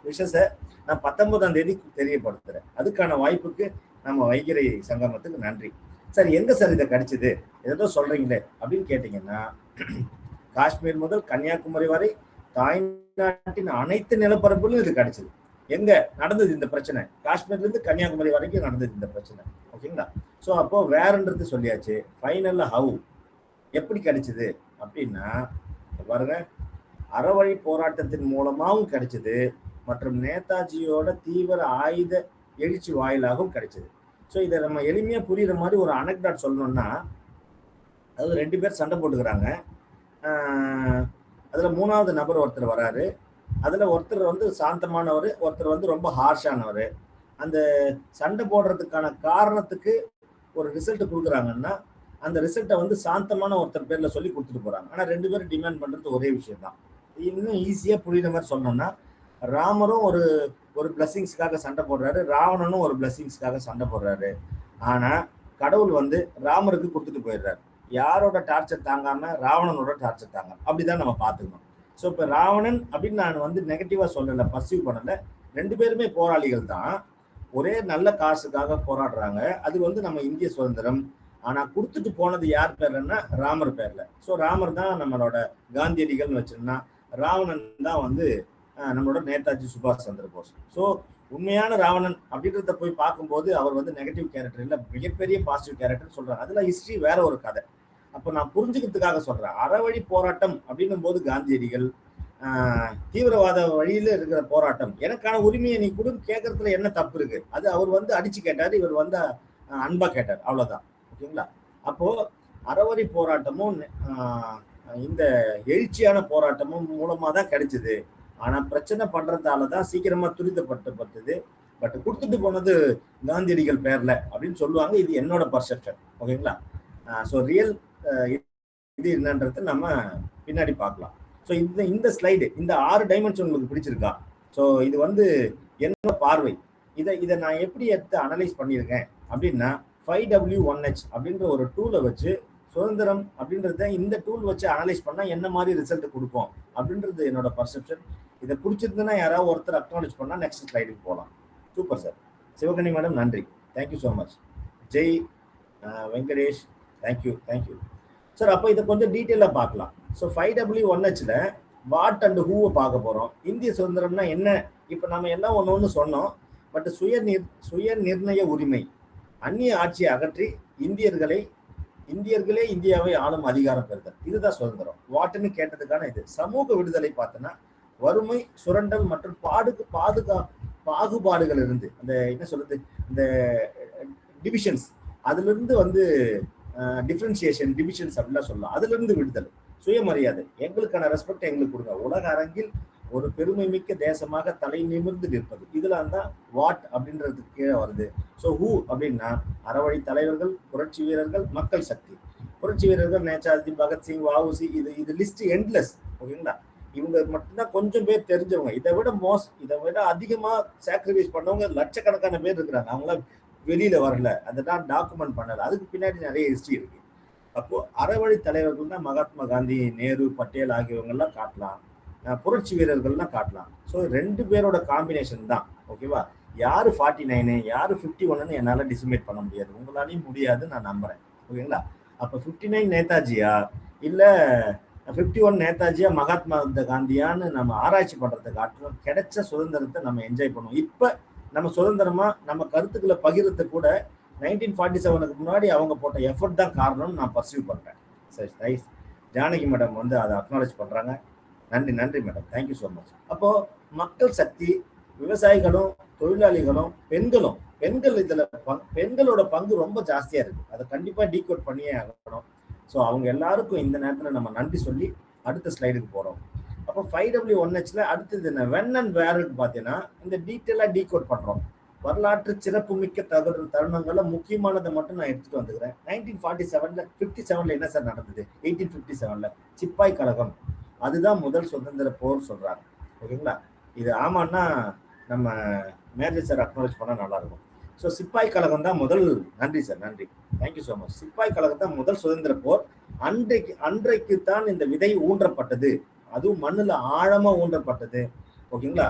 Speaker 2: விஷஸை நான் 19ஆம் தேதி தெரியப்படுத்துறேன். அதுக்கான வாய்ப்புக்கு நம்ம வைகறை சங்கமத்துக்கு நன்றி. சார் எங்க சார் இதை கிடைச்சது, ஏதோ சொல்றீங்களே அப்படின்னு கேட்டீங்கன்னா, காஷ்மீர் முதல் கன்னியாகுமரி வரை தாய்நாட்டின் அனைத்து நிலப்பரப்புகளும் இது கிடைச்சது. எங்க நடந்தது இந்த பிரச்சனை? காஷ்மீர்ல இருந்து கன்னியாகுமரி வரைக்கும் நடந்தது இந்த பிரச்சனை. ஓகேங்களா? ஸோ அப்போ வேறன்றது சொல்லியாச்சு. ஃபைனல்ல ஹவு எப்படி கிடைச்சது அப்படின்னா பாருங்க, அறவழி போராட்டத்தின் மூலமாகவும் கிடைச்சது மற்றும் நேதாஜியோட தீவிர ஆயுத எழுச்சி வாயிலாகவும் கிடைச்சது. ஸோ இதை நம்ம எளிமையா புரியுற மாதிரி ஒரு அனெக்டாட் சொல்லணும்னா, அதாவது 2 பேர் சண்டை போட்டுக்கிறாங்க. அதுல 3வது நபர் ஒருத்தர் வராரு. அதுல ஒருத்தர் சாந்தமானவர், ஒருத்தர் ரொம்ப ஹார்ஷானவர். அந்த சண்டை போடுறதுக்கான காரணத்துக்கு ஒரு ரிசல்ட் கொடுக்குறாங்கன்னா, அந்த ரிசல்ட்டை சாந்தமான ஒருத்தர் பேர்ல சொல்லி கொடுத்துட்டு போறாங்க. ஆனா 2 பேரும் டிமாண்ட் பண்றது ஒரே விஷயம் தான். இன்னும் ஈஸியா புரியுற மாதிரி சொன்னோம்னா, ராமரும் ஒரு பிளஸிங்ஸ்க்காக சண்டை போடுறாரு, ராவணனும் ஒரு பிளஸிங்ஸ்க்காக சண்டை போடுறாரு. ஆனா கடவுள் ராமருக்கு கொடுத்துட்டு போயிடுறாரு. யாரோட டார்ச்சர் தாங்காம, ராவணனோட டார்ச்சர் தாங்காம. அப்படிதான் நம்ம பாத்துக்கணும். ஸோ இப்ப ராவணன் அப்படின்னு நான் நெகட்டிவா சொல்லல, பர்சீவ் பண்ணல. 2 பேருமே போராளிகள் தான். ஒரே நல்ல காசுக்காக போராடுறாங்க. அது நம்ம இந்திய சுதந்திரம். ஆனா கொடுத்துட்டு போனது யார் பேர்லன்னா ராமர் பேர்ல. ஸோ ராமர் தான் நம்மளோட காந்தியடிகள்னு வச்சிருந்தா, ராவணன் தான் நம்மளோட நேதாஜி சுபாஷ் சந்திர போஸ். ஸோ உண்மையான ராவணன் அப்படின்றத போய் பார்க்கும்போது அவர் வந்து நெகட்டிவ் கேரக்டர் இல்லை, மிகப்பெரிய பாசிட்டிவ் கேரக்டர் சொல்றாங்க. அதுல ஹிஸ்டரி வேற ஒரு கதை. அப்ப நான் புரிஞ்சுக்கிறதுக்காக சொல்றேன். அறவழி போராட்டம் அப்படின்னும் போது காந்தியடிகள் தீவிரவாத வழியில இருக்கிற போராட்டம், எனக்கான உரிமையை நீ கொடுன்னு கேட்கறதுல என்ன தப்பு இருக்கு? அது அவர் வந்து அடிச்சு கேட்டாரு, இவர் வந்து அன்பா கேட்டார், அவ்வளவுதான். ஓகேங்களா? அப்போ அறவழி போராட்டமும் இந்த எழுச்சியான போராட்டமும் மூலமா தான் கிடைச்சது. ஆனா பிரச்சனை பண்றதாலதான் சீக்கிரமா துரிதப்பட்டது. பட் கொடுத்துட்டு போனது காந்தியடிகள் பேர்ல அப்படின்னு சொல்லுவாங்க. இது என்னோட பர்செப்ஷன். ஓகேங்களா? ஸோ ரியல் இது என்னன்றது நம்ம பின்னாடி பார்க்கலாம். ஸோ இந்த ஸ்லைடு, இந்த 6 டைமென்ஷன் உங்களுக்கு பிடிச்சிருக்கா? ஸோ இது வந்து என்னோட பார்வை. இதை நான் எப்படி எடுத்து அனலைஸ் பண்ணியிருக்கேன் அப்படின்னா 5W1H அப்படின்ற ஒரு டூலை வச்சு சுதந்திரம் அப்படின்றத இந்த டூல் வச்சு அனலைஸ் பண்ணா என்ன மாதிரி ரிசல்ட் கொடுக்கும் அப்படின்றது என்னோட பர்செப்ஷன். இதை பிடிச்சிருந்ததுன்னா யாராவது ஒருத்தர் அக்னாலேஜ் பண்ணா நெக்ஸ்ட் ஸ்லைடுக்கு போகலாம். Super sir. சிவகணி மேடம் நன்றி, thank you so much. Jai Venkatesh, thank you sir. அப்போ இதை கொஞ்சம் டீட்டெயிலாக பார்க்கலாம். ஸோ 5W1Hல வாட் அண்ட் ஹூவை பார்க்க போகிறோம். இந்திய சுதந்திரம்னா என்ன? இப்போ நம்ம எல்லாம் ஒன்று சொன்னோம். பட் சுய நிர்ணய உரிமை, அந்நிய ஆட்சியை அகற்றி இந்தியர்களே இந்தியாவை ஆளும் அதிகாரம் பெறுதல், இதுதான் சுதந்திரம். வாட்டுன்னு கேட்டதுக்கான இது. சமூக விடுதலை பார்த்தோன்னா வறுமை, சுரண்டல் மற்றும் பாகுபாடுகள் இருந்து, அந்த என்ன சொல்றது, இந்த டிவிஷன்ஸ், அதுல இருந்து வந்து டிவிஷன்ஸ் அப்படிலாம் சொல்லலாம். அதுல இருந்து விடுதலை, சுயமரியாதை, எங்களுக்கான ரெஸ்பெக்ட் எங்களுக்கு கொடுங்க, உலக அரங்கில் ஒரு பெருமை மிக்க தேசமாக தலை நிமிர்ந்து நிற்பது, இதெல்லாம் தான் வாட் அப்படின்றதுக்கு கீழே வருது. ஸோ ஹூ அப்படின்னா அறவழி தலைவர்கள், புரட்சி வீரர்கள், மக்கள் சக்தி. புரட்சி வீரர்கள் நேதாஜி, பகத்சிங், வஉசி, இது லிஸ்ட் எண்ட்லெஸ். ஓகேங்களா? இவங்க மட்டும்தான் கொஞ்சம் பேர் தெரிஞ்சவங்க. இதை விட அதிகமா சாக்ரிஃபைஸ் பண்ணவங்க லட்சக்கணக்கான பேர் இருக்கிறாங்க. அவங்களாம் வெளியில வரல, அதெல்லாம் டாக்குமெண்ட் பண்ணல. அதுக்கு பின்னாடி நிறைய ஹிஸ்டரி இருக்கு. அப்போ அறவழி தலைவர்கள்னா மகாத்மா காந்தி, நேரு, பட்டேல் ஆகியவங்கெல்லாம் காட்டலாம். புரட்சி வீரர்கள்லாம் காட்டலாம். ஸோ 2 பேரோட காம்பினேஷன் தான். ஓகேவா? யாரு 49 யாரு 51 என்னால டிசைட் பண்ண முடியாது, உங்களாலையும் முடியாதுன்னு நான் நம்புறேன். ஓகேங்களா? அப்ப 59 நேதாஜியா இல்ல 51 நேதாஜியா மகாத்மா காந்தியான்னு நம்ம ஆராய்ச்சி பண்றதை காட்டுறோம். கிடைச்ச சுதந்திரத்தை நம்ம என்ஜாய் பண்ணுவோம். இப்ப நம்ம சுதந்திரமா நம்ம கருத்துக்களை பகிர்றது கூட 1947க்கு முன்னாடி அவங்க போட்ட எஃபர்ட் தான் காரணம்னு நான் பர்சீவ் பண்றேன். சரி, ரைஸ். ஜானகி மேடம் வந்து அதை அக்னாலேஜ் பண்றாங்க. நன்றி மேடம், தேங்க்யூ ஸோ மச். அப்போ மக்கள் சக்தி, விவசாயிகளும், தொழிலாளிகளும், பெண்கள் இதுல பெண்களோட பங்கு ரொம்ப ஜாஸ்தியா இருக்கு. அதை கண்டிப்பா டீகோட் பண்ணியே ஆகணும். ஸோ அவங்க எல்லாருக்கும் இந்த நேரத்தில் நம்ம நன்றி சொல்லி அடுத்த ஸ்லைடுக்கு போறோம். அப்போ 5W1Hல அடுத்தது என்ன, வென் அண்ட் வேருக்கு பார்த்தீங்கன்னா இந்த டீட்டெயிலாக டீகோட் பண்றோம். வரலாற்று சிறப்பு மிக்க தருணங்கள்ல முக்கியமானதை மட்டும் நான் எடுத்துட்டு வந்துக்கிறேன். 1947ல என்ன சார் நடந்தது? 1857ல சிப்பாய் கழகம், அதுதான் முதல் சுதந்திர போர் சொல்றாங்க. ஓகேங்களா? இது ஆமான்னா நம்ம மேஜர் சார் அக்னாலேஜ் பண்ணா நல்லா இருக்கும். ஸோ சிப்பாய் கழகம் தான் முதல். நன்றி சார், நன்றி, தேங்க்யூ ஸோ மச். சிப்பாய் கழகம் தான் முதல் சுதந்திர போர். அன்றைக்கு தான் இந்த விதை ஊன்றப்பட்டது, அதுவும் மண்ணுல ஆழமா ஊன்றப்பட்டது. ஓகேங்களா?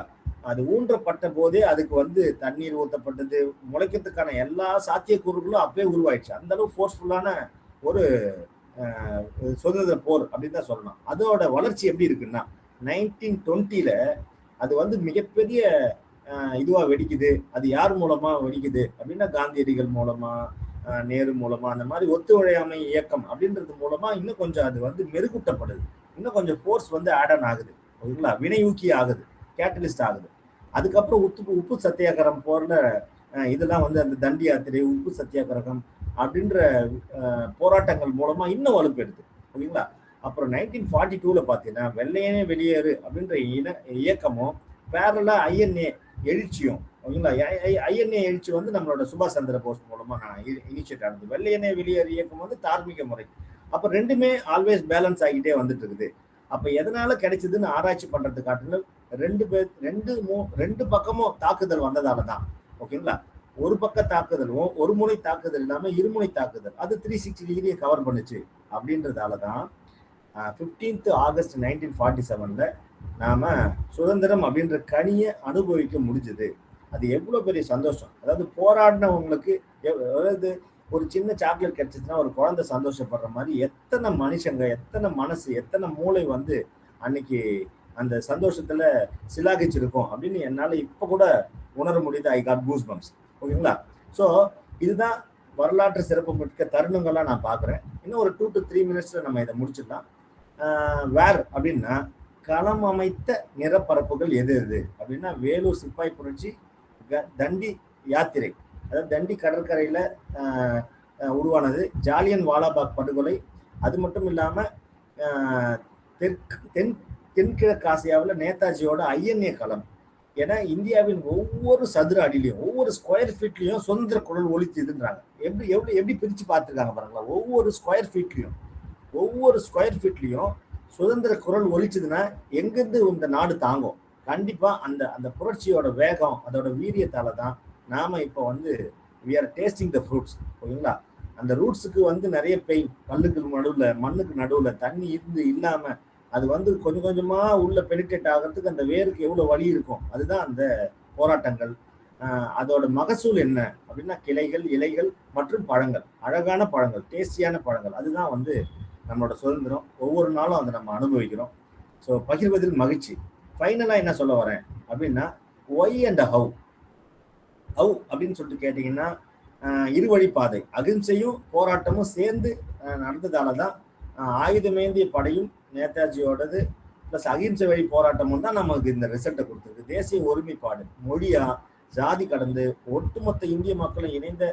Speaker 2: அது ஊன்றப்பட்ட போதே அதுக்கு வந்து தண்ணீர் ஊற்றப்பட்டது, முளைக்கிறதுக்கான எல்லா சாத்தியக்கூறுகளும் அப்பவே உருவாயிடுச்சு. அந்த அளவு ஃபோர்ஸ்ஃபுல்லான ஒரு சுதந்திர போர் அப்படின்னு தான் சொல்லணும். அதோட வளர்ச்சி எப்படி இருக்குன்னா 1920ல அது வந்து மிகப்பெரிய இதுவா வெடிக்குது. அது யார் மூலமா வெடிக்குது அப்படின்னா காந்தியடிகள் மூலமா, நேரு மூலமா, அந்த மாதிரி ஒத்துழையாமை இயக்கம் அப்படின்றது மூலமா இன்னும் கொஞ்சம் அது வந்து மெருகூட்டப்படுது. இன்னும் கொஞ்சம் ஃபோர்ஸ் வந்து ஆட் ஆன் ஆகுது. ஓகேங்களா? வினையூக்கி ஆகுது, கேட்டலிஸ்ட் ஆகுது. அதுக்கப்புறம் உப்பு சத்தியாகிரகம் போர்ல இதெல்லாம் வந்து அந்த தண்டி யாத்திரை, உப்பு சத்தியாகிரகம் அப்படின்ற போராட்டங்கள் மூலமா இன்னும் வலுப்பெறுது. ஓகேங்களா? அப்புறம் 1942ல பார்த்தீங்கன்னா வெள்ளையனே வெளியேறு அப்படின்ற இயக்கமும் பேரலா ஐஎன்ஏ எழுச்சியும். ஓகேங்களா? ஐஎன்ஏ எழுச்சி வந்து நம்மளோட சுபாஷ் சந்திர போஸ் மூலமா இனிஷியேட் ஆனது. வெள்ளையனே வெளியேறு இயக்கம் வந்து தார்மீக முறை. அப்ப ரெண்டுமே ஆல்வேஸ் பேலன்ஸ் ஆகிட்டே வந்துட்டு இருக்குது. அப்ப எதனால கிடைச்சதுன்னு ஆராய்ச்சி பண்றது காட்டுங்க. ரெண்டு பக்கமும் தாக்குதல் வந்ததாலதான். ஓகேங்களா? ஒரு பக்க தாக்குதலும் ஒரு முனை தாக்குதல் இல்லாம இருமுனை தாக்குதல், அது 360 டிகிரியை கவர் பண்ணுச்சு. அப்படின்றதாலதான் 15th ஆகஸ்ட் 1947ல நாம சுதந்திரம் அப்படின்ற கனியை அனுபவிக்க முடிஞ்சது. அது எவ்வளவு பெரிய சந்தோஷம். அதாவது போராடினவங்களுக்கு, அதாவது ஒரு சின்ன சாக்லேட் கிடைச்சிச்சுன்னா ஒரு குழந்தை சந்தோஷப்படுற மாதிரி எத்தனை மனுஷங்க, எத்தனை மனசு, எத்தனை மூளை வந்து அன்னைக்கு அந்த சந்தோஷத்துல சிலாகிச்சிருக்கோம் அப்படின்னு என்னால இப்ப கூட உணர முடியுது. I got goose bumps. ஓகேங்களா? ஸோ இதுதான் வரலாற்று சிறப்பு மிக்க தருணங்கள்லாம் நான் பார்க்குறேன். இன்னும் ஒரு 2 to 3 minutes நம்ம இதை முடிச்சிடலாம். வேர் அப்படின்னா களம் அமைத்த நிறப்பரப்புகள் எது எது அப்படின்னா வேலூர் சிப்பாய் புரட்சி, தண்டி யாத்திரை, அதாவது தண்டி கடற்கரையில உருவானது, ஜாலியன் வாலாபாக் படுகொலை, அது மட்டும் இல்லாம தென்கிழக்கு ஆசியாவில் நேதாஜியோட ஐஎன்ஏ களம். ஏன்னா இந்தியாவின் ஒவ்வொரு சதுர அடியிலையும் ஒவ்வொரு ஸ்கொயர் ஃபீட்லையும் சுதந்திர குரல் ஒலிச்சுதுன்றாங்க. எப்படி பிரிச்சு பார்த்துருக்காங்க பாருங்களா. ஒவ்வொரு ஸ்கொயர் ஃபீட்லையும் சுதந்திர குரல் ஒலிச்சுதுன்னா எங்கிருந்து இந்த நாடு தாங்கும்? கண்டிப்பா அந்த புரட்சியோட வேகம், அதோட வீரியத்தால தான் நாம இப்போ வந்து we are tasting the fruits. ஓகேங்களா? அந்த ரூட்ஸுக்கு வந்து நிறைய பெயின், கல்லுக்கு நடுவுல மண்ணுக்கு நடுவுல தண்ணி இருந்து இல்லாம அது வந்து கொஞ்சம் கொஞ்சமா உள்ள பெனிட்ரேட் ஆகிறதுக்கு அந்த வேருக்கு எவ்வளவு வழி இருக்கும். அதுதான் அந்த போராட்டங்கள். அதோட மகசூல் என்ன அப்படின்னா கிளைகள், இலைகள் மற்றும் பழங்கள், அழகான பழங்கள், டேஸ்டியான பழங்கள். அதுதான் வந்து நம்மளோட சுதந்திரம். ஒவ்வொரு நாளும் அதை நம்ம அனுபவிக்கிறோம். ஸோ பகிர்வதில் மகிழ்ச்சி. ஃபைனலா என்ன சொல்ல வரேன் அப்படின்னா ஒய் அண்ட் ஹவு அப்படின்னு சொல்லிட்டு கேட்டீங்கன்னா இருவழி பாதை, அகிம்சையும் போராட்டமும் சேர்ந்து நடந்ததால தான் ஆயுதமேந்திய படையும் நேதாஜியோடது பிளஸ் அகிம்சை வழி போராட்டமும் தான் நமக்கு இந்த ரிசல்ட்டை கொடுத்துருக்கு. தேசிய ஒருமைப்பாடு, மொழியா ஜாதி கடந்து ஒட்டுமொத்த இந்திய மக்களும் இணைந்த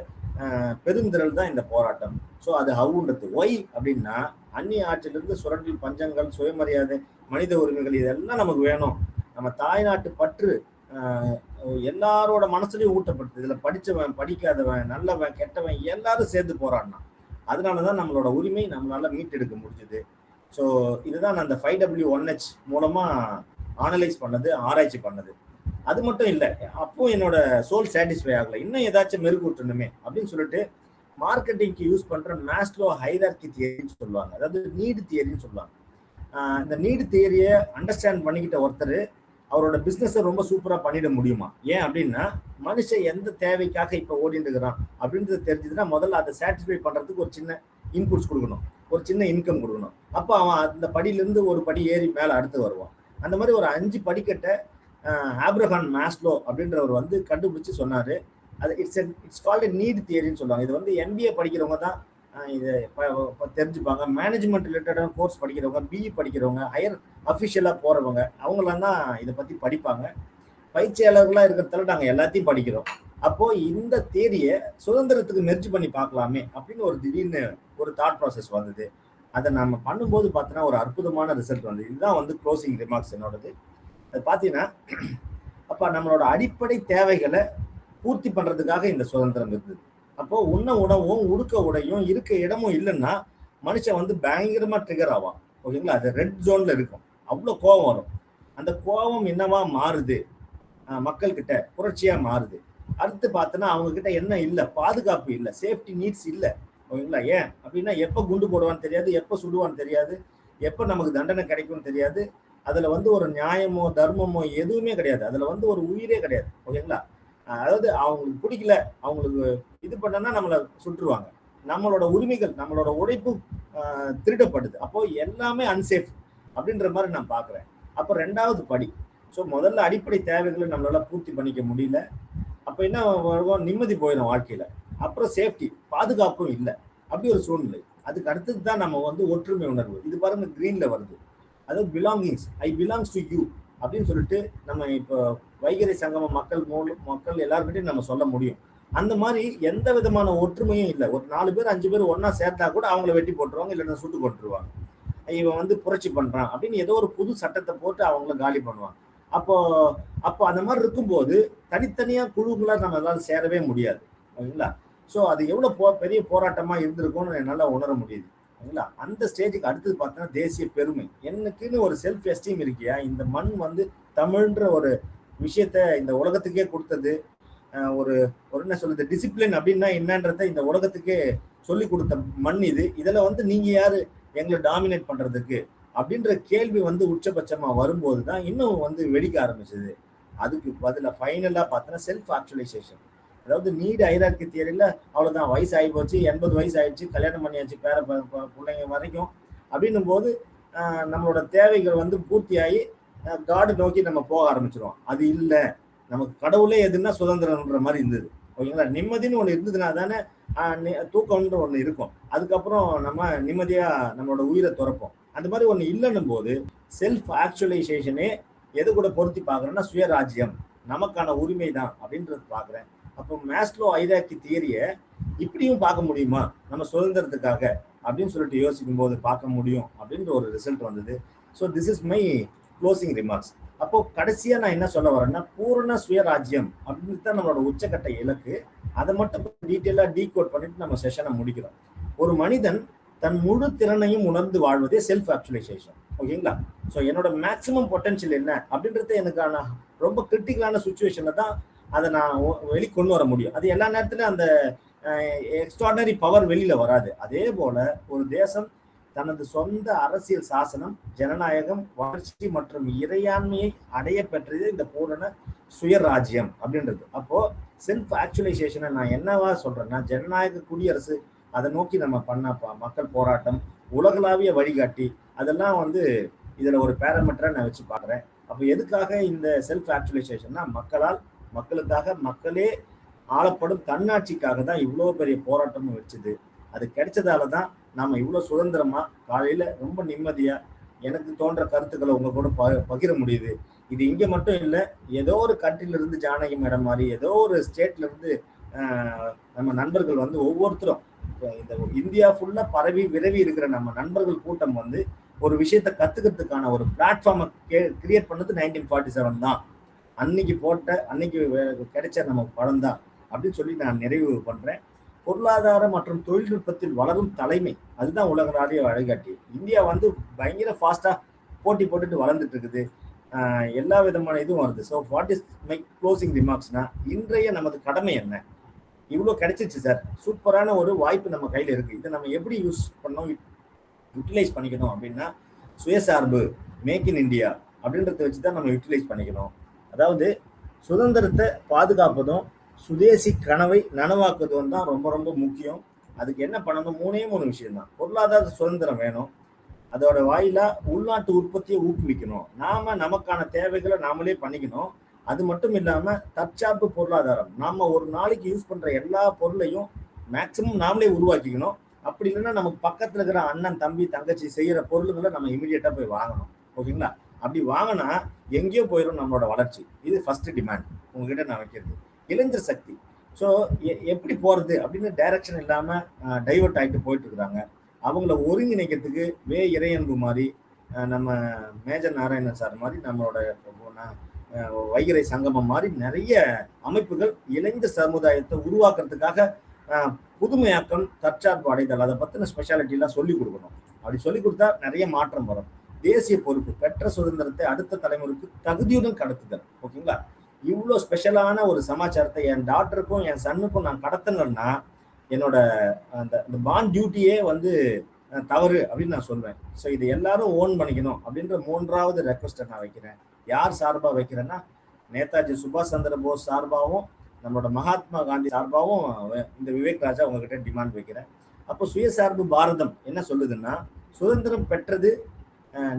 Speaker 2: பெருந்திரல் தான் இந்த போராட்டம். ஸோ அது ஹவுன்றது. ஒய் அப்படின்னா அந்நிய ஆட்சியிலிருந்து சுரண்டல், பஞ்சங்கள், சுயமரியாதை, மனித உரிமைகள் இதெல்லாம் நமக்கு வேணும். நம்ம தாய்நாட்டு பற்று எல்லாரோட மனசுலையும் ஊட்டப்படுது. இதுல படிச்சவன், படிக்காதவன், நல்லவன், கெட்டவன் எல்லாரும் சேர்ந்து போராடினான். அதனாலதான் நம்மளோட உரிமை நம்மளால மீட்டெடுக்க முடிஞ்சது. ஸோ இதுதான் நான் அந்த 5W1H மூலமா ஆனலைஸ் பண்ணது, ஆராய்ச்சி பண்ணது. அது மட்டும் இல்லை, அப்போ என்னோட சோல் சாட்டிஸ்ஃபை ஆகலை, இன்னும் ஏதாச்சும் மெருகூட்டணுமே அப்படின்னு சொல்லிட்டு மார்க்கெட்டிங்க்கு யூஸ் பண்ற மாஸ்லோ ஹைரார்கி தியரின்னு சொல்லுவாங்க, அதாவது நீடு தியரின்னு சொல்லுவாங்க. இந்த நீடு தியரியை அண்டர்ஸ்டாண்ட் பண்ணிக்கிட்ட ஒருத்தர் அவரோட பிஸ்னஸை ரொம்ப சூப்பரா பண்ணிட முடியுமா? ஏன் அப்படின்னா மனுஷன் எந்த தேவைக்காக இப்ப ஓடிட்டு இருக்கிறான் அப்படின்றது தெரிஞ்சதுன்னா முதல்ல அதை சாட்டிஸ்ஃபை பண்றதுக்கு ஒரு சின்ன இன்புட்ஸ் கொடுக்கணும், ஒரு சின்ன இன்கம் கொடுக்கணும். அப்போ அவன் அந்த படியிலிருந்து ஒரு படி ஏறி மேல அடுத்து வருவான். அந்த மாதிரி ஒரு 5 படிக்கட்டை ஆப்ரஹாம் மாஸ்லோ அப்படின்றவர் வந்து கண்டுபிடிச்சு சொன்னாரு. அது இட்ஸ் கால்ட் நீட் தியரின்னு சொல்லுவாங்க. இது வந்து MBA படிக்கிறவங்க தான் இதை தெரிஞ்சுப்பாங்க. மேனேஜ்மெண்ட் ரிலேட்டடான கோர்ஸ் படிக்கிறவங்க, BE படிக்கிறவங்க, ஹையர் அஃபிஷியலாக போகிறவங்க அவங்களாம் தான் இதை பற்றி படிப்பாங்க. பயிற்சியாளர்களாக இருக்கிறதால நாங்கள் எல்லாத்தையும் படிக்கிறோம். அப்போ இந்த தியரியை சுதந்திரத்துக்கு மெர்ஜ் பண்ணி பார்க்கலாமே அப்படின்னு ஒரு திடீர்னு ஒரு தாட் ப்ராசஸ் வந்தது. அதை நம்ம பண்ணும்போது பார்த்தீங்கன்னா ஒரு அற்புதமான ரிசல்ட் வந்தது. இதுதான் வந்து க்ளோசிங் ரிமார்க்ஸ் என்னோடது. அது பார்த்தீங்கன்னா அப்போ நம்மளோட அடிப்படை தேவைகளை பூர்த்தி பண்ணுறதுக்காக இந்த சுதந்திரம் இருந்தது. அப்போ உண்ண உணவும் உடுக்க உடையும் இருக்க இடமும் இல்லைன்னா மனுஷன் வந்து பயங்கரமா ட்ரிகர் ஆவான். ஓகேங்களா? அது ரெட் ஜோன்ல இருக்கும். அவ்வளோ கோபம் வரும். அந்த கோபம் என்னவா மாறுது? மக்கள் கிட்ட புரட்சியா மாறுது. அடுத்து பார்த்தோன்னா அவங்க கிட்ட என்ன இல்லை, பாதுகாப்பு இல்லை, சேஃப்டி நீட்ஸ் இல்லை. ஓகேங்களா? ஏன் அப்படின்னா எப்போ குண்டு போடுவான்னு தெரியாது, எப்போ சுடுவான்னு தெரியாது, எப்போ நமக்கு தண்டனை கிடைக்கும்னு தெரியாது. அதுல வந்து ஒரு நியாயமோ தர்மமோ எதுவுமே கிடையாது. அதுல வந்து ஒரு உயிரே கிடையாது. ஓகேங்களா? அதாவது அவங்களுக்கு பிடிக்கல, அவங்களுக்கு இது பண்ணனா நம்மளை சுட்டுருவாங்க. நம்மளோட உரிமைகள், நம்மளோட உழைப்பு திருடப்படுது. அப்போ எல்லாமே அன்சேஃப் அப்படின்ற மாதிரி நான் பாக்குறேன். அப்போ 2வது படி. ஸோ முதல்ல அடிப்படை தேவைகளை நம்மளால பூர்த்தி பண்ணிக்க முடியல. அப்போ என்ன வருவோம்? நிம்மதி போயிடும் வாழ்க்கையில. அப்புறம் சேஃப்டி, பாதுகாப்பும் இல்லை. அப்படி ஒரு சூழ்நிலை. அதுக்கு அடுத்தது தான் நம்ம வந்து ஒற்றுமை உணர்வு. இது பாருங்க கிரீன்ல வருது. அதாவது belongings, I belongs to you அப்படின்னு சொல்லிட்டு நம்ம இப்போ வைகறை சங்கம மக்கள் எல்லாருக்கிட்டையும் நம்ம சொல்ல முடியும். அந்த மாதிரி எந்த விதமான ஒற்றுமையும் இல்லை. ஒரு 4 பேர் 5 பேர் ஒன்னா சேர்த்தா கூட அவங்கள வெட்டி போட்டுருவாங்க, இல்லைன்னா சுட்டு கொண்டுருவாங்க. இவன் வந்து புரட்சி பண்றான் அப்படின்னு ஏதோ ஒரு புது சட்டத்தை போட்டு அவங்கள காலி பண்ணுவாங்க. அப்போ அந்த மாதிரி இருக்கும்போது தனித்தனியா குழுக்களா நம்ம எல்லாம் சேரவே முடியாது. ஓகேங்களா? ஸோ அது எவ்வளவு பெரிய போராட்டமா இருந்திருக்கும்னு என்னால உணர முடியுது. ஓகேங்களா? அந்த ஸ்டேஜுக்கு அடுத்தது பார்த்தீங்கன்னா தேசிய பெருமை. எனக்குன்னு ஒரு செல்ஃப் எஸ்டீம் இருக்கியா? இந்த மண் வந்து தமிழ்ன்ற ஒரு விஷயத்த இந்த உலகத்துக்கே கொடுத்தது. ஒரு என்ன சொல்றது, டிசிப்ளின் அப்படின்னா என்னன்றத இந்த உலகத்துக்கே சொல்லி கொடுத்த மண் இது. இதுல வந்து நீங்க யாரு எங்களை டாமினேட் பண்றதுக்கு அப்படின்ற கேள்வி வந்து உச்சபட்சமா வரும்போது தான் இன்னும் வந்து வெடிக்க ஆரம்பிச்சது. அதுக்கு பதிலா ஃபைனலா பார்த்தோன்னா செல்ஃப் ஆக்சுவலைசேஷன். அதாவது நீடு ஹைரார்கி தியரியில அவ்வளவுதான், வயசு ஆகி போச்சு, 80 வயசு ஆயிடுச்சு, கல்யாணம் பண்ணியாச்சு, பிள்ளைங்க வரைக்கும் அப்படின்னும் போது நம்மளோட தேவைகள் வந்து பூர்த்தியாகி காடு நோக்கி நம்ம போக ஆரம்பிச்சிருவோம். அது இல்லை, நமக்கு கடவுளே எதுன்னா சுதந்திரம்ன்ற மாதிரி இருந்தது. ஓகேங்களா? நிம்மதின்னு ஒன்று இருந்ததுன்னா தானே தூக்கம்ன்ற ஒன்று இருக்கும். அதுக்கப்புறம் நம்ம நிம்மதியா நம்மளோட உயிரை துறப்போம். அந்த மாதிரி ஒன்று இல்லைன்னும் போது செல்ஃப் ஆக்சுவலைசேஷனே எது கூட பொருத்தி பார்க்குறேன்னா சுயராஜ்யம், நமக்கான உரிமை தான் அப்படின்றது பார்க்குறேன். அப்போ மேஸ்லோ ஐராக்கி தியரியை இப்படியும் பார்க்க முடியுமா நம்ம சுதந்திரத்துக்காக அப்படின்னு சொல்லிட்டு யோசிக்கும் போது பார்க்க முடியும் அப்படின்ற ஒரு ரிசல்ட் வந்தது. So this is my closing remarks. அப்போ கடைசியா நான் என்ன சொல்ல வரேன்னா, பூரண சுயராஜ்யம் அப்படின்னு தான் நம்மளோட உச்சக்கட்ட இலக்கு. அதை மட்டும் டீட்டெயிலா டீகோட் பண்ணிட்டு நம்ம செஷனை முடிக்கிறோம். ஒரு மனிதன் தன் முழு திறனையும் உணர்ந்து வாழ்வதே செல்ஃப் ஆக்சுவலைசேஷன். ஓகேங்களா? ஸோ என்னோட மேக்சிமம் பொட்டன்ஷியல் என்ன அப்படின்றது எனக்கான ரொம்ப கிரிட்டிக்கலான சுச்சுவேஷன்ல தான் அதை நான் வெளிக்கொண்டு வர முடியும். அது எல்லா நேரத்திலும் அந்த எக்ஸ்ட்ராடனரி பவர் வெளியில வராது. அதே போல ஒரு தேசம் தனது சொந்த அரசியல் சாசனம், ஜனநாயகம், வளர்ச்சி மற்றும் இறையாண்மையை அடைய பெற்றது இந்த பூரண சுயராஜ்யம் அப்படின்றது. அப்போ செல்ஃப் ஆக்சுவலைசேஷனை நான் என்னவா சொல்றேன்னா, ஜனநாயக குடியரசு அதை நோக்கி நம்ம பண்ண மக்கள் போராட்டம், உலகளாவிய வழிகாட்டி, அதெல்லாம் இதுல ஒரு பேராமீட்டரா நான் வச்சு பார்க்குறேன். அப்போ எதுக்காக இந்த செல்ஃப் ஆக்சுவலைசேஷன்னா, மக்களால், மக்களுக்காக, மக்களே ஆளப்படும் தன்னாட்சிக்காக தான் இவ்வளோ பெரிய போராட்டமும் வச்சுது. அது கிடைச்சதால தான் நாம இவ்வளோ சுதந்திரமா காலையில ரொம்ப நிம்மதியா எனக்கு தோன்ற கருத்துக்களை உங்க கூட பகிர முடியுது. இது இங்க மட்டும் இல்லை, ஏதோ ஒரு கண்ட்ரில இருந்து ஜானகி மேடம் மாதிரி ஏதோ ஒரு ஸ்டேட்ல இருந்து நம்ம நண்பர்கள் ஒவ்வொருத்தரும் இந்த இந்தியா ஃபுல்லா பரவி விரவி இருக்கிற நம்ம நண்பர்கள் கூட்டம் ஒரு விஷயத்த கத்துக்கிறதுக்கான ஒரு பிளாட்ஃபார்மை கிரியேட் பண்ணது 1947 தான். அன்னைக்கு கிடைச்ச நம்ம படம் தான் அப்படின்னு சொல்லி நான் நிறைவு பண்றேன். பொருளாதார மற்றும் தொழில்நுட்பத்தில் வளரும் தலைமை, அதுதான் உலகளாவிய வழிகாட்டி. இந்தியா பயங்கர ஃபாஸ்டா போட்டி போட்டுட்டு வளர்ந்துட்டு இருக்குது. எல்லா விதமான இதுவும் வருது. So what is my closing ரிமார்க்ஸ்னா, இன்றைய நமது கடமை என்ன? இவ்வளோ கிடைச்சிச்சு சார், சூப்பரான ஒரு வாய்ப்பு நம்ம கையில இருக்கு. இதை நம்ம எப்படி யூஸ் பண்ணோம், யூட்டிலைஸ் பண்ணிக்கணும் அப்படின்னா, சுயசார்பு, மேக் இன் இந்தியா அப்படின்றத வச்சுதான் நம்ம யூட்டிலைஸ் பண்ணிக்கணும். அதாவது சுதந்திரத்தை பாதுகாப்பதும் சுதேசி கனவை நனவாக்குவதும் தான் ரொம்ப ரொம்ப முக்கியம். அதுக்கு என்ன பண்ணணும்? 3 விஷயம் தான். பொருளாதார சுதந்திரம் வேணும், அதோட வாயிலா உள்நாட்டு உற்பத்தியை ஊக்குவிக்கணும், நமக்கான தேவைகளை நாமளே பண்ணிக்கணும். அது மட்டும் இல்லாம தற்சார்பு பொருளாதாரம், நாம ஒரு நாளைக்கு யூஸ் பண்ற எல்லா பொருளையும் மேக்சிமம் நாமளே உருவாக்கிக்கணும். அப்படி இல்லைன்னா நமக்கு பக்கத்துல இருக்கிற அண்ணன், தம்பி, தங்கச்சி செய்யற பொருளுங்களை நம்ம இமீடியட்டா போய் வாங்கணும். ஓகேங்களா? அப்படி வாங்கினா எங்கேயோ போயிடும் நம்மளோட வளர்ச்சி. இது ஃபர்ஸ்ட் டிமாண்ட் உங்ககிட்ட நான் வைக்கிறது. இளைஞர் சக்தி. ஸோ எப்படி போறது அப்படின்னு டைரக்ஷன் இல்லாம டைவர்ட் ஆகிட்டு போயிட்டு இருக்கிறாங்க. அவங்கள ஒருங்கிணைக்கிறதுக்கு இறையன்பு மாதிரி, நம்ம மேஜர் நாராயணன் சார் மாதிரி, நம்மளோட வைகரை சங்கமம் மாதிரி நிறைய அமைப்புகள் இளைஞர் சமுதாயத்தை உருவாக்குறதுக்காக புதுமையாக்கம், தற்சார்பு அடைதல், அதை பத்தின ஸ்பெஷாலிட்டி எல்லாம் சொல்லிக் கொடுக்கணும். அப்படி சொல்லிக் கொடுத்தா நிறைய மாற்றம் வரும். தேசிய பொறுப்பு, பெற்ற சுதந்திரத்தை அடுத்த தலைமுறைக்கு தகுதியுடன் கடத்துதல். ஓகேங்களா? இவ்வளோ ஸ்பெஷலான ஒரு சமாச்சாரத்தை என் டாக்டருக்கும் என் சன்னுக்கும் நான் கடத்தினேன்னா என்னோட அந்த பாண்ட் டியூட்டியே தவறு அப்படின்னு நான் சொல்வேன். ஸோ இது எல்லாரும் ஓன் பண்ணிக்கணும் அப்படின்ற 3வது ரெக்வஸ்ட்டை நான் வைக்கிறேன். யார் சார்பாக வைக்கிறேன்னா, நேதாஜி சுபாஷ் சந்திர போஸ் சார்பாகவும் நம்மளோட மகாத்மா காந்தி சார்பாகவும் இந்த விவேக் ராஜா உங்ககிட்ட டிமாண்ட் வைக்கிறேன். அப்போ சுயசார்பு பாரதம் என்ன சொல்லுதுன்னா, சுதந்திரம் பெற்றது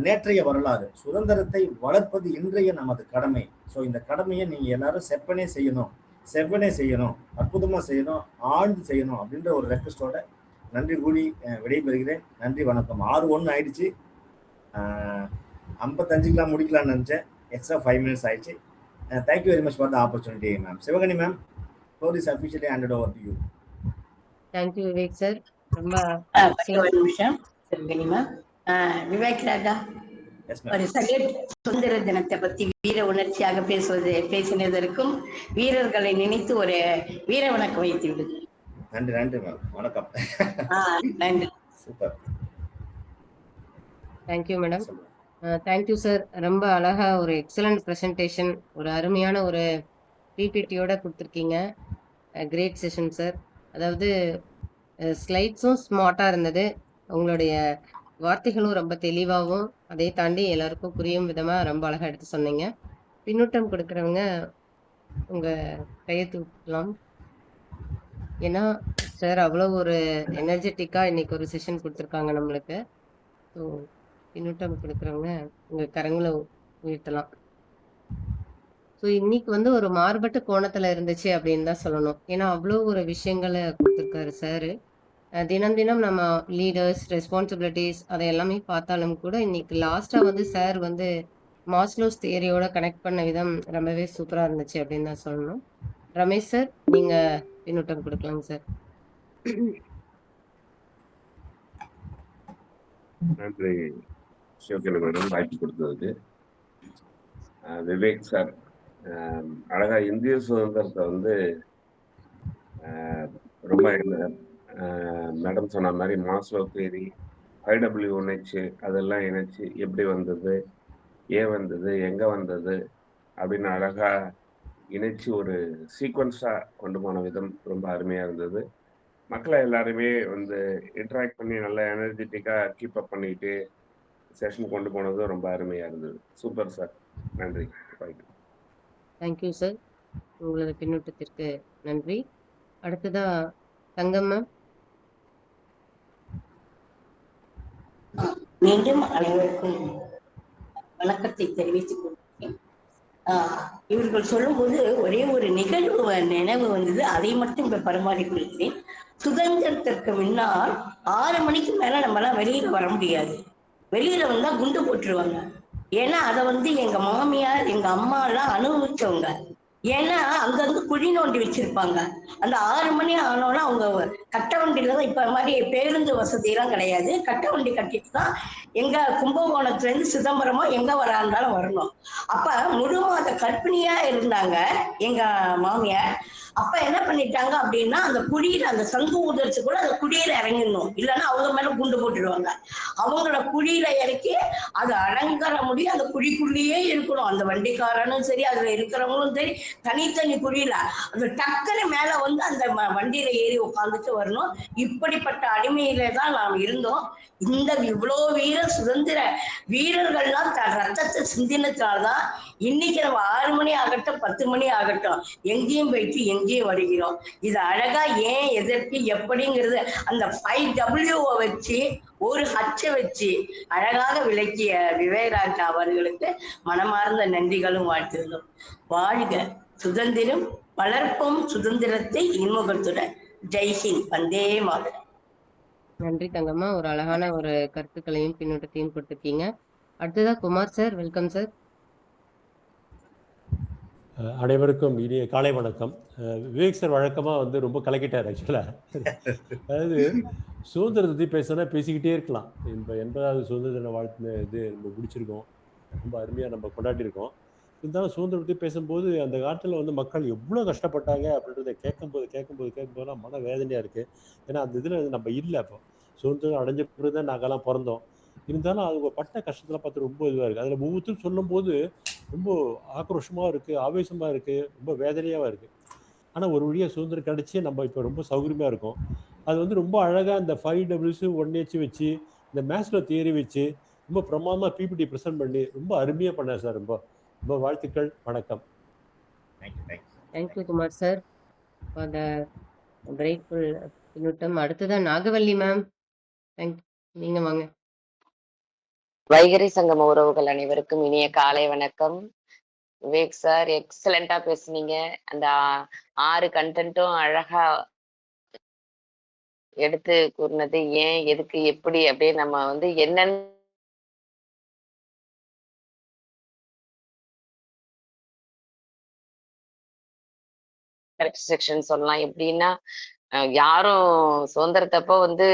Speaker 2: நேற்றைய வரலாறு, சுதந்திரத்தை வளர்ப்பது இன்றைய நமது கடமை. ஸோ இந்த கடமையை நீங்க எல்லாரும் செவ்வனே செய்யணும், அற்புதமா செய்யணும், ஆழ்ந்து செய்யணும் அப்படின்ற ஒரு ரெக்வஸ்டோட நன்றி கூடி விடைபெறுகிறேன். நன்றி, வணக்கம். 6:01 ஆயிடுச்சு. 55 முடிக்கலாம்னு நினைச்சேன். எக்ஸ்ட்ரா 5 minutes ஆயிடுச்சு. Thank you very much for the opportunity ma'am. Sivagani ma'am, floor is officially handed over to you.
Speaker 1: Thank you Vivek sir. ரொம்ப
Speaker 5: ஒரு நிமிஷம் சிவகணி மேம். விவேக் ராஜா, ஒரு செகண்ட். சுதந்திர தினத்தை பத்தி வீர உணர்ச்சியாக பேசினதற்கும் வீரர்களை நினைத்து ஒரு வீர வணக்கம் வைத்து விடுது.
Speaker 2: நன்றி மேம், வணக்கம்.
Speaker 5: நன்றி.
Speaker 2: Super.
Speaker 1: Thank you madam. Thank you sir. ரொம்ப அழகா ஒரு எக்ஸலண்ட் ப்ரெசன்டேஷன், ஒரு அருமையான ஒரு பிபிடியோட கொடுத்துருக்கீங்க. Great session sir. அதாவது ஸ்லைட்ஸும் ஸ்மார்ட்டாக இருந்தது, உங்களுடைய வார்த்தைகளும் ரொம்ப தெளிவாகவும், அதை தாண்டி எல்லாருக்கும் புரியும் விதமாக ரொம்ப அழகாக எடுத்து சொன்னீங்க. பின்னூட்டம் கொடுக்குறவங்க உங்கள் கையை தூக்கலாம். ஏன்னா சார் அவ்வளோ ஒரு எனர்ஜெட்டிக்காக இன்னைக்கு ஒரு செஷன் கொடுத்துருக்காங்க நம்மளுக்கு. ஸோ பின்னூட்டம் கொடுக்குறவங்க உங்கள் கரங்களை உயர்த்தலாம். ஸோ இன்னைக்கு வந்து ஒரு மாறுபட்ட கோணத்துல இருந்துச்சு அப்படின்னு தான் சொல்லணும். ஏன்னா, அவ்வளோ ஒரு விஷயங்கள குடுத்துருக்காரு சாரு. தினம் தினம் நம்ம லீடர்ஸ், ரெஸ்பான்சிபிலிட்டீஸ் அத எல்லாமே பார்த்தாலும் கூட, இன்னைக்கு லாஸ்ட்டா வந்து சார் வந்து மாஸ்லோஸ் தியரியோட கனெக்ட் பண்ண விதம் ரொம்பவே சூப்பரா இருந்துச்சு அப்படின்னு தான் சொல்லணும். ரமேஷ் சார், நீங்க பின்னூட்டம் குடுக்கலாங்க சார்.
Speaker 6: நன்றி சிவகலை மேடம் வாய்ப்பு கொடுத்ததுக்கு. விவேக் சார் அழகா இந்திய சுதந்திரத்தை வந்து ரொம்ப மேடம் சொன்ன மாதிரி மாஸ்லோ தியரி, 5W இணைச்சு அதெல்லாம் இணைச்சு எப்படி வந்தது, ஏன் வந்தது, எங்க வந்தது அப்படின்னு அழகா இணைச்சு ஒரு சீக்வன்ஸா கொண்டு போன விதம் ரொம்ப அருமையா இருந்தது. மக்களை எல்லாருமே வந்து இன்டராக்ட் பண்ணி நல்லா எனர்ஜெட்டிக்கா கீப் அப் பண்ணிட்டு செஷன் கொண்டு போனது ரொம்ப அருமையா இருந்தது. சூப்பர் சார், நன்றி.
Speaker 1: Thank you sir. உங்களது பின்னூட்டத்திற்கு நன்றி. அடுத்ததா தங்கம் மேம்.
Speaker 5: மீண்டும் அனைவருக்கும் வணக்கத்தை தெரிவித்துக் கொள்கிறேன். இவர்கள் சொல்லும்போது ஒரே ஒரு நிகழ்வு நினைவு வந்தது, அதை மட்டும் இப்ப பரிமாறிக் கொள்கிறேன். சுதந்திரத்திற்கு முன்னால் 6 மணிக்கு மேல நம்ம எல்லாம் வெளியில வர முடியாது. வெளியில வந்தா குண்டு போட்டுருவாங்க. ஏன்னா அதை வந்து எங்க மாமியார் எங்க அம்மா எல்லாம் அனுபவிச்சவங்க. ஏன்னா அங்கங்க குழி நோண்டி வச்சிருப்பாங்க. அந்த 6 மணி ஆனோன்னா அவங்க கட்ட வண்டியில தான், இப்ப மாதிரி பேருந்து வசதி எல்லாம் கிடையாது, கட்ட வண்டி கட்டிட்டு தான் எங்க கும்பகோணத்துல இருந்து சிதம்பரமோ எங்க வரா இருந்தாலும் வரணும். அப்ப முழு மாத கர்ப்பிணியா இருந்தாங்க எங்க மாமியார். அப்ப என்ன பண்ணிட்டாங்க அப்படின்னா, அந்த குழியில அந்த சங்கு ஊதர்ச்சி கூட அந்த குழியில இறங்கிடணும், இல்லைன்னா அவங்க மேல குண்டு போட்டுடுவாங்க. அவங்கள குழியில இறக்கி அது அலங்கர முடியும், அந்த குழிக்குள்ளேயே இருக்கணும். அந்த வண்டிக்காரனும் சரி, அதுல இருக்கிறவங்களும் சரி, தனித்தனி குழியில அது டக்குன்னு மேல வந்து அந்த வண்டியில ஏறி உட்காந்துட்டு வரணும். இப்படிப்பட்ட அடிமையில தான் நாம் இருந்தோம். இந்த இவ்வளவு சுதந்திர வீரர்கள்லாம் ரத்தத்தை சிந்தினத்தால்தான் இன்னைக்கு நம்ம 6 மணி ஆகட்டும் 10 மணி ஆகட்டும் எங்கேயும் போயிட்டு எங்கேயும் வருகிறோம். இது அழகா ஏன், எதற்கு, எப்படிங்கிறது அந்த 5W வச்சு ஒரு ஹச்சை வச்சு அழகாக விளக்கிய விவேகராஜ் அவர்களுக்கு மனமார்ந்த நன்றிகளும் வாழ்த்துகளும். வாழ்க சுதந்திரம், வளர்ப்போம் சுதந்திரத்தை இன்முகத்துடன். ஜெய்ஹிந்த், வந்தே மாதரம்.
Speaker 1: நன்றி தங்கம்மா. ஒரு அழகான ஒரு கருத்துக்களையும் பின்னூட்டத்தையும் கொடுத்துருக்கீங்க. அடுத்ததா குமார் சார், வெல்கம் சார்.
Speaker 7: அனைவருக்கும் இனிய காலை வணக்கம். விவேக் சார் வழக்கமாக வந்து ரொம்ப கலக்கிட்டார் ஆக்சுவலாக. அதாவது சுதந்திரத்தை பேசினா பேசிக்கிட்டே இருக்கலாம். இப்போ 80வது சுதந்திர தின வாழ்த்து இது ரொம்ப பிடிச்சிருக்கோம், ரொம்ப அருமையாக நம்ம கொண்டாடிருக்கோம். இருந்தாலும் சுதந்திரத்தை பேசும்போது அந்த காலத்தில் வந்து மக்கள் எவ்வளோ கஷ்டப்பட்டாங்க அப்படின்றத கேட்கும்போதெல்லாம் மன வேதனையாக இருக்குது. ஏன்னா அந்த இதில் நம்ம இல்லை. அப்போ சுதந்திரம் அடைஞ்ச பிறகு தான் நாங்கள்லாம் பிறந்தோம். இருந்தாலும் அவங்க பட்ட கஷ்டத்தில் பார்த்து ரொம்ப இதுவாக இருக்குது. அதில் ஒவ்வொருத்தரும் சொல்லும்போது ரொம்ப ஆக்ரோஷமாக இருக்குது, ஆவேசமாக இருக்குது, ரொம்ப வேதனையாக இருக்குது. ஆனால் ஒரு வழியாக சுதந்திரம் கிடச்சி நம்ம இப்போ ரொம்ப சௌகரியமாக இருக்கும். அது வந்து ரொம்ப அழகாக இந்த 5Ws 1H வச்சு இந்த மேத்ஸ்ல தியரி வச்சு ரொம்ப பிரமாதமாக பிபிடி ப்ரெசென்ட் பண்ணி ரொம்ப அருமையாக பண்ணார் சார். ரொம்ப ரொம்ப வாழ்த்துக்கள், வணக்கம்.
Speaker 1: Thank you Kumar sir for the grateful பின்னூட்டம். அடுத்ததான் நாகவல்லி மேம். நீங்க வாங்க.
Speaker 8: வைகரை சங்கம உறவுகள் அனைவருக்கும் இனிய காலை வணக்கம். விவேக் சார் எக்ஸலண்டா பேசுனீங்க. அந்த 6 கண்டென்ட்டும் அழகா எடுத்து கூறினது, ஏன், எதுக்கு, எப்படி அப்படியே நம்ம வந்து என்னன்னு செக்ஷன் சொல்லலாம். எப்படின்னா யாரும் சுதந்திரத்தப்போ வந்து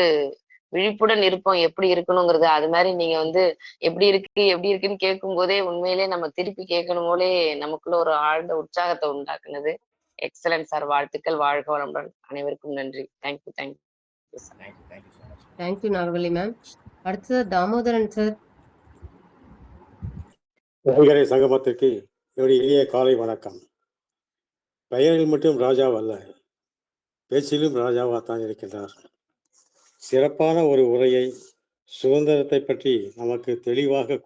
Speaker 8: விழிப்புடன் இருப்போம், எப்படி இருக்கணுங்கிறது. அது மாதிரி நீங்க வந்து எப்படி இருக்குன்னு கேட்கும் போதே உண்மையிலே நம்ம திருப்பி கேட்கணும் போலே நமக்குள்ள ஒரு ஆழ்ந்த உற்சாகத்தை உண்டாக்குனது. எக்ஸலன்ட் சார், வாழ்த்துக்கள், வாழ்க வளமுடன். அனைவருக்கும் நன்றி. தேங்க்யூ.
Speaker 1: Thank you Nagavalli ma'am. அடுத்தது தாமோதரன் சார்.
Speaker 3: வைகரை சங்கமத்திற்கு என்னுடைய இனிய காலை வணக்கம். பெயரில் மட்டும் ராஜாவல்ல, பேச்சிலும் ராஜாவாகத்தான் இருக்கின்றார். சிறப்பான ஒரு உரையை சுதந்திரத்தை பற்றி நமக்கு தெளிவாக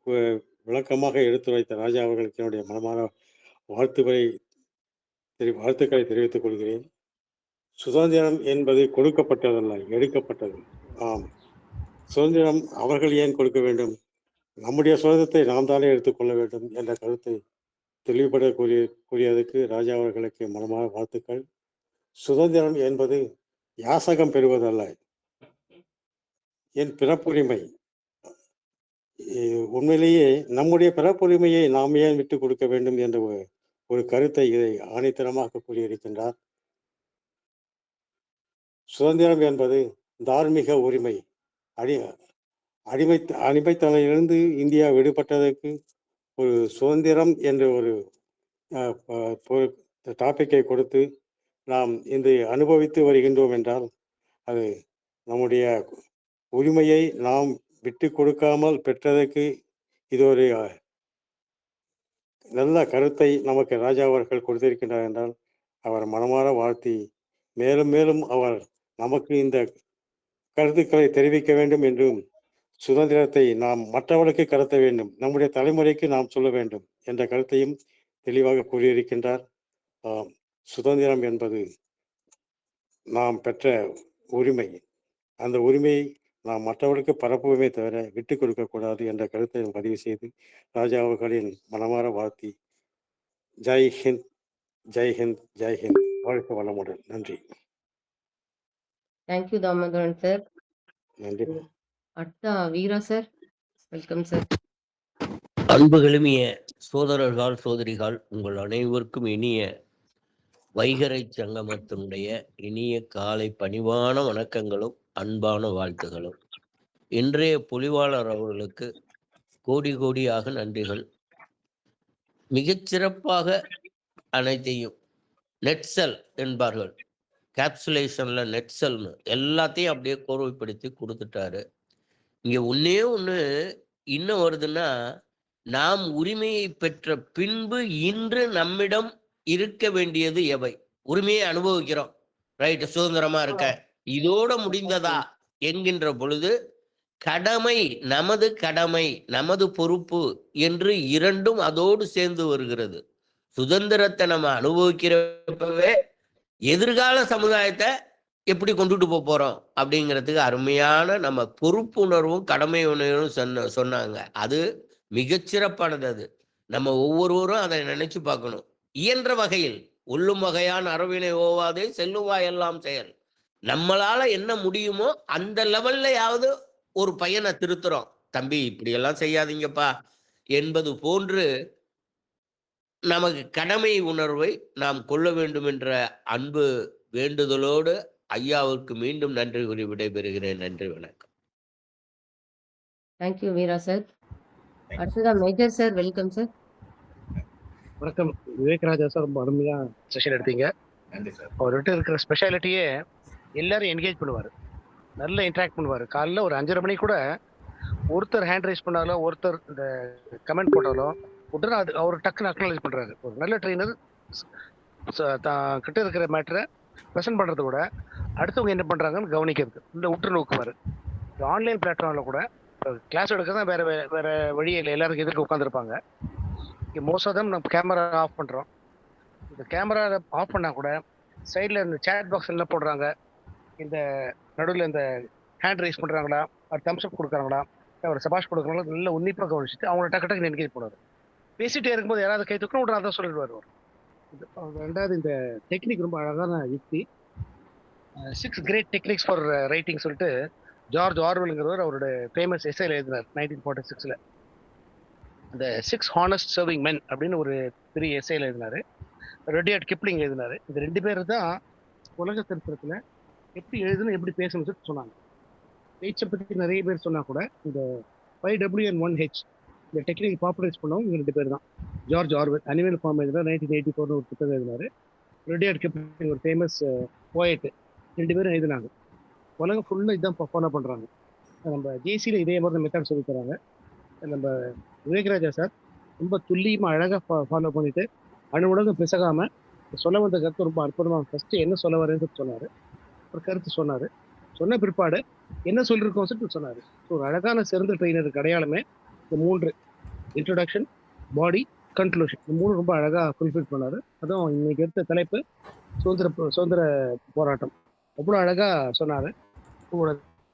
Speaker 3: விளக்கமாக எடுத்துரைத்த ராஜா அவர்களுக்கு என்னுடைய மனமான வாழ்த்துக்களை தெரிவித்துக் கொள்கிறேன். சுதந்திரம் என்பது கொடுக்கப்பட்டதல்ல, எடுக்கப்பட்டது. ஆம், சுதந்திரம் அவர்கள் ஏன் கொடுக்க வேண்டும்? நம்முடைய சுதந்திரத்தை நாம் தானே எடுத்துக்கொள்ள வேண்டும் என்ற கருத்தை தெளிவுபட கூறியதுக்கு ராஜா அவர்களுக்கு மனமான வாழ்த்துக்கள். சுதந்திரம் என்பது யாசகம் பெறுவதல்ல, என் பிறப்புரிமை. உண்மையிலேயே நம்முடைய பிறப்புரிமையை நாம் ஏன் விட்டுக் கொடுக்க வேண்டும் என்ற ஒரு கருத்தை இதை ஆணித்தரமாக கூறியிருக்கின்றார். சுதந்திரம் என்பது தார்மீக உரிமை. அடிமைத்தலையிலிருந்து இந்தியா விடுபட்டதற்கு ஒரு சுதந்திரம் என்ற ஒரு டாபிக்கை கொடுத்து நாம் இன்று அனுபவித்து வருகின்றோம் என்றால் அது நம்முடைய உரிமையை நாம் விட்டு கொடுக்காமல் பெற்றதற்கு இது ஒரு நல்ல கருத்தை நமக்கு ராஜா அவர்கள் கொடுத்திருக்கின்றார் என்றால் அவர் மனமாற வாழ்த்தி மேலும் மேலும் அவர் நமக்கு இந்த கருத்துக்களை தெரிவிக்க வேண்டும் என்றும் சுதந்திரத்தை நாம் மற்றவர்களுக்கு கடத்த வேண்டும், நம்முடைய தலைமுறைக்கு நாம் சொல்ல வேண்டும் என்ற கருத்தையும் தெளிவாக கூறியிருக்கின்றார். சுதந்திரம் என்பது நாம் பெற்ற உரிமை. அந்த உரிமையை நாம் மற்றவர்களுக்கு பரப்புவமே தவிர விட்டுக் கொடுக்கக்கூடாது என்ற கருத்தை பதிவு செய்து ராஜா அவர்களின் மனமாற வாழ்த்தி ஜெய் ஹிந்த், ஜெய் ஹிந்த், ஜெய் ஹிந்த். வாழ்க வளமுடன். நன்றி.
Speaker 1: Thank you Damodaran sir.
Speaker 3: நன்றி.
Speaker 1: அடுத்தா வீரா சார், வெல்கம் சார்.
Speaker 9: அன்புகளுமிய சோதரர்கள் சோதரிகள், உங்கள் அனைவருக்கும் இனிய வைகரை சங்கமத்தினுடைய இனிய காலை பணிவான வணக்கங்களும் அன்பான வாழ்த்துகளும். இன்றைய பொலிவாளர் அவர்களுக்கு கோடி கோடியாக நன்றிகள். மிகச்சிறப்பாக அனைத்தையும் நெட்செல் என்பார்கள், கேப்சுலேஷன்ல நெட்செல்னு எல்லாத்தையும் அப்படியே கோர்வைப்படுத்தி கொடுத்துட்டாரு. இங்க ஒன்னே ஒன்று இன்னும் வருதுன்னா, நாம் உரிமையை பெற்ற பின்பு இன்று நம்மிடம் இருக்க வேண்டியது எவை? உரிமையை அனுபவிக்கிறோம், ரைட், சுதந்திரமா இருக்க, இதோட முடிந்ததா என்கின்ற பொழுது கடமை, நமது கடமை, நமது பொறுப்பு என்று இரண்டும் அதோடு சேர்ந்து வருகிறது. சுதந்திரத்தை நம்ம அனுபவிக்கிறப்பவே எதிர்கால சமுதாயத்தை எப்படி கொண்டுட்டு போறோம் அப்படிங்கிறதுக்கு அருமையான நம்ம பொறுப்புணர்வும் கடமை உணர்வும் சொன்னாங்க. அது மிகச்சிறப்பானது. அது நம்ம ஒவ்வொருவரும் அதை நினைச்சு பார்க்கணும். இயன்ற வகையில் உள்ளும் வகையான அறவினை ஓவாதே செல்லுவா எல்லாம் செயல். நம்மளால என்ன முடியுமோ அந்த லெவல்லையாவது ஒரு பையனை திருத்துறோம், தம்பி இப்படியெல்லாம் செய்யாதீங்கப்பா என்பது போன்று நமக்கு கடமை உணர்வை நாம் கொள்ள வேண்டும் என்ற அன்பு வேண்டுதலோடு ஐயாவுக்கு மீண்டும் நன்றி கூறி விடைபெறுகிறேன். நன்றி, வணக்கம்.
Speaker 1: தேங்க்யூ வீரா சார். அடுத்ததா மேஜர் சார், வெல்கம் சார்.
Speaker 10: வணக்கம். விவேக் ராஜா சார் ரொம்ப அருமையா செஷன் எடுத்தீங்க. அவர்கிட்ட இருக்கிற ஸ்பெஷாலிட்டியே எல்லாரும் என்கேஜ் பண்ணுவார், நல்ல இன்ட்ராக்ட் பண்ணுவார். காலைல ஒரு 5:30 மணி கூட ஒருத்தர் ஹேண்ட் ரைஸ் பண்ணாலோ ஒருத்தர் இந்த கமெண்ட் போட்டாலோ உடனே அது அவர் டக்குன்னு அக்னாலேஜ் பண்ணுறாரு. ஒரு நல்ல ட்ரெயினர் தான் கிட்ட இருக்கிற மேட்டரை ப்ரெசென்ட் பண்ணுறத கூட அடுத்தவங்க என்ன பண்ணுறாங்கன்னு கவனிக்கிறது, இல்லை உற்று நோக்குவார். ஆன்லைன் பிளாட்ஃபார்மில் கூட கிளாஸ் எடுக்க தான் வேறு வழியில் எல்லாருக்கும் எதிர்க்க உட்காந்துருப்பாங்க. இங்கே மோஸ்ட் ஆஃப் தம் நம்ம கேமரா ஆஃப் பண்ணுறோம். இந்த கேமரா ஆஃப் பண்ணால் கூட சைடில் இந்த சேட் பாக்ஸ் என்ன போடுறாங்க, இந்த நடுவில் இந்த ஹேண்ட் ரைஸ் பண்ணுறாங்களா, அது தம்ஸ்அப் கொடுக்குறாங்களா, ஒரு சபாஷ் கொடுக்குறாங்களா, நல்ல உன்னிப்பாக கவனிச்சுட்டு அவங்கள டக்கு டக்கு என்கேஜ் பண்ணுவார். பேசிகிட்டே இருக்கும்போது யாராவது கை தூக்கணும் உடனே அதான் சொல்லிடுவார். ரெண்டாவது இந்த டெக்னிக் ரொம்ப அழகான யுக்தி. 6 கிரேட் டெக்னிக்ஸ் ஃபார் ரைட்டிங் சொல்லிட்டு ஜார்ஜ் ஆர்வெல்ங்கிறவர் அவரோட ஃபேமஸ் எஸ்ஸேல எழுதினார் 1946. அந்த 6 ஹானஸ்ட் சர்விங் மென் அப்படின்னு ஒரு பெரிய எஸ்ஸேல எழுதினார். ரடியார்ட் கிப்ளிங் எழுதினார். இந்த 2 பேர் தான் உலக சரித்திரத்தில் எப்படி எழுதணும் எப்படி பேசணும்னு சொல்லிட்டு சொன்னாங்க. பேச்சை பற்றி நிறைய பேர் சொன்னால் கூட இந்த 5W and 1H இந்த டெக்னிக் பாப்புலரைஸ் பண்ணவும் இவங்க 2 பேர் தான். ஜார்ஜ் ஆர்வெல் அனிமல் ஃபார்ம் எழுதினார், 1984 ஒரு புத்தகம் எழுதினார். ரடியார்ட் கிப்ளிங் ஒரு ஃபேமஸ் போயட்டு, 2 பேரும் எழுதினாங்க. உலகம் ஃபுல்லாக இதுதான் ஃபாலோ பண்ணுறாங்க. நம்ம ஜேசியில் இதே மாதிரி மெத்தட் சொல்லி தராங்க. நம்ம விவேக்ராஜா சார் ரொம்ப துல்லியமாக அழகாக ஃபாலோ பண்ணிட்டு உலகம் பிசகாமல் சொல்ல வந்த கருத்து ரொம்ப அற்புதமாக ஃபஸ்ட்டு என்ன சொல்ல வரேன்னு சொன்னார். ஒரு கருத்து சொன்னார், சொன்ன பிற்பாடு என்ன சொல்லியிருக்கோம் சொல்லிட்டு சொன்னார். ஸோ ஒரு அழகான சிறந்த ட்ரெயினருக்கு அடையாளமே இந்த 3: இன்ட்ரொடக்ஷன், பாடி, கன்க்ளூஷன். இந்த 3 ரொம்ப அழகாக ஃபுல்ஃபில் பண்ணார். அதுவும் இன்னைக்கு எடுத்த தலைப்பு சுதந்திர போராட்டம். அவ்வளோ அழகாக சொன்னார். உங்களோட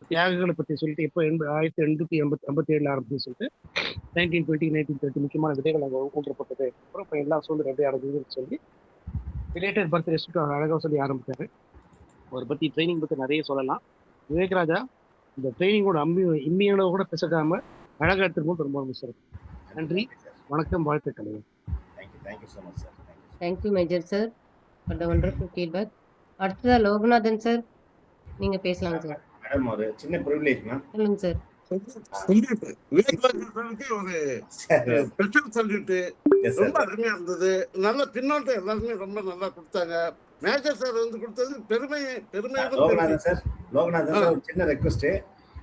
Speaker 10: தியாகங்களை பற்றி சொல்லிட்டு இப்போ 1857 ஆரம்பிச்சு சொல்லிட்டு 1920 1930 முக்கியமான விதைகள் அங்கே ஊன்றப்பட்டது. அப்புறம் இப்போ எல்லாம் சூழ்நிலை ரெடி அடைஞ்சதுன்னு சொல்லி ரிலேட்டட் பர்த்டே சொல்லிட்டு அவர் அழகாக சொல்லி ஆரம்பித்தாரு. அவரை பற்றி ட்ரைனிங் பற்றி நிறைய சொல்லலாம். விவேக் ராஜா இந்த ட்ரைனிங்கோட இம்மியோட கூட பேசாம அழகாக எடுத்துருக்கும் ரொம்ப ரொம்ப சிறப்பு. நன்றி, வணக்கம், வாழ்த்துக்கள்.
Speaker 1: Thank you major sir for the wonderful feedback. அடுத்ததா லோகநாதன் சார், நீங்க பேசலாங்க சார்.
Speaker 2: மேடம் ஒரு சின்ன ப்ரிவிலேஜ் மேம்.
Speaker 1: சொல்லுங்க சார்.
Speaker 11: ஒரு ஸ்பெஷல் சல்யூட். ரொம்ப அருமையா இருந்தது. நல்ல பின்னோட்டம் எல்லாருமே ரொம்ப நல்லா கொடுத்தாங்க. மேஜர் சார் வந்து கொடுத்தது பெருமை.
Speaker 2: லோகநாதன் சார் ஒரு சின்ன ரெக்வெஸ்ட்,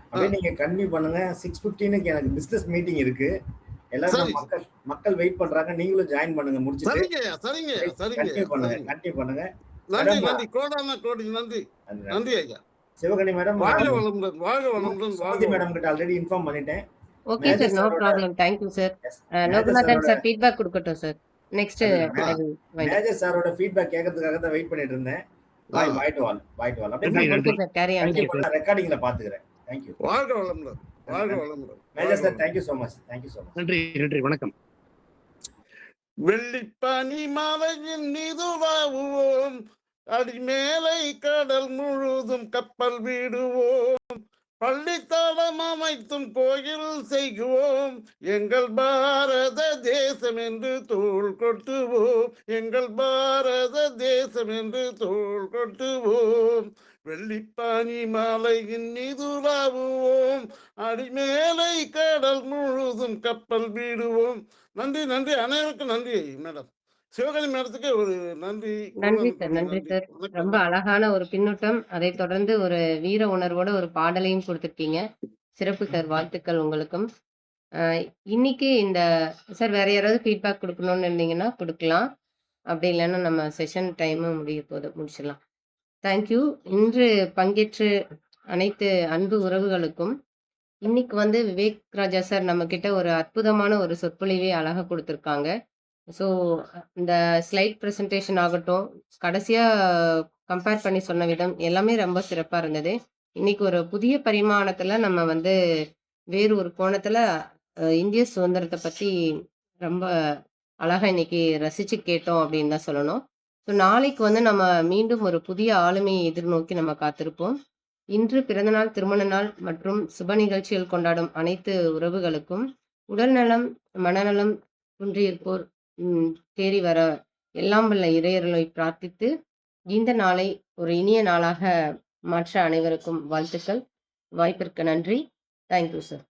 Speaker 2: அப்படியே நீங்க கன்டினியூ பண்ணுங்க. 6:15க்கு எனக்கு பிசினஸ் மீட்டிங் இருக்கு. எல்லாரும் மக்கள் வெயிட் பண்றாங்க. நீங்களும் ஜாயின் பண்ணுங்க. முடிச்சிட்டு கன்டினியூ பண்ணுங்க.
Speaker 11: நன்றி கோடான கோடி நன்றி ஐயா.
Speaker 2: சிவகணி மேடம்
Speaker 11: வாழ்க வளமுடன்.
Speaker 2: மேடம் கிட்ட ஆல்ரெடி இன்ஃபார்ம் பண்ணிட்டேன்.
Speaker 1: Okay sir, no problem. Thank you sir. Loganathan sir feedback கொடுக்கட்டும் சார். நெக்ஸ்ட்
Speaker 2: மேஜர் சாரோட ஃபீட்பேக் கேட்கறதுக்காக தான் வெயிட் பண்ணிட்டு இருந்தேன். வாய்ட்டு வால்
Speaker 1: ஓகே சார், கேரி ஆன்.
Speaker 2: ரெக்கார்டிங்ல பாத்துக்கிறேன். தேங்க்யூ.
Speaker 11: வாழ்க வளமுடன்.
Speaker 2: Major sir thank you so much.
Speaker 10: நன்றி, வணக்கம்.
Speaker 11: வெள்ளிப்பனி மலையின் நிதுவாவுவோம், அடிமேலை கடல் முழுதும் கப்பல் விடுவோம், பள்ளித்தடம் அமைத்தும் கோயில் செய்குவோம், எங்கள் பாரத தேசம் என்று தோள் கொட்டுவோம், எங்கள் பாரத தேசம் என்று தோள் கொட்டுவோம். வெள்ளிப்பனி மலையின் நிதுவாவுவோம், அடிமேலை கடல் முழுதும் கப்பல் விடுவோம். நன்றி, அனைவருக்கும் நன்றி மேடம். சிவகணி மேடத்துக்கு ஒரு நன்றி
Speaker 1: சார். ரொம்ப அழகான ஒரு பின்னூட்டம். அதை தொடர்ந்து ஒரு வீர உணர்வோட ஒரு பாடலையும் கொடுத்துருக்கீங்க. சிறப்பு சார், வாழ்த்துக்கள் உங்களுக்கும். இன்னைக்கு இந்த சார் வேற யாராவது ஃபீட்பேக் கொடுக்கணும்னு இருந்தீங்கன்னா கொடுக்கலாம். அப்படி இல்லைன்னா நம்ம செஷன் டைமும் முடிச்சிடலாம். தேங்க்யூ. இன்று பங்கேற்று அனைத்து அன்பு உறவுகளுக்கும். இன்னைக்கு வந்து விவேக் ராஜா சார் நம்ம கிட்ட ஒரு அற்புதமான ஒரு சொற்பொழிவே அழகா கொடுத்துருக்காங்க. ஸோ இந்த ஸ்லைட் ப்ரெசன்டேஷன் ஆகட்டும், கடைசியாக கம்பேர் பண்ணி சொன்ன விதம் எல்லாமே ரொம்ப சிறப்பாக இருந்தது. இன்னைக்கு ஒரு புதிய பரிமாணத்தில் நம்ம வந்து வேறு ஒரு கோணத்தில் இந்திய சுதந்திரத்தை பற்றி ரொம்ப அழகாக இன்னைக்கு ரசித்து கேட்டோம் அப்படின்னு தான் சொல்லணும். ஸோ நாளைக்கு வந்து நம்ம மீண்டும் ஒரு புதிய ஆளுமையை எதிர்நோக்கி நம்ம காத்திருப்போம். இன்று பிறந்தநாள், திருமண நாள் மற்றும் சுப நிகழ்ச்சிகள் கொண்டாடும் அனைத்து உறவுகளுக்கும் உடல்நலம், மனநலம் குன்றியிருப்போர் தேறி வர எல்லாம் வல்ல இறையர்களை பிரார்த்தித்து இந்த நாளை ஒரு இனிய நாளாக மாற்ற அனைவருக்கும் வாழ்த்துக்கள். வாய்ப்பிற்கு நன்றி. Thank you sir.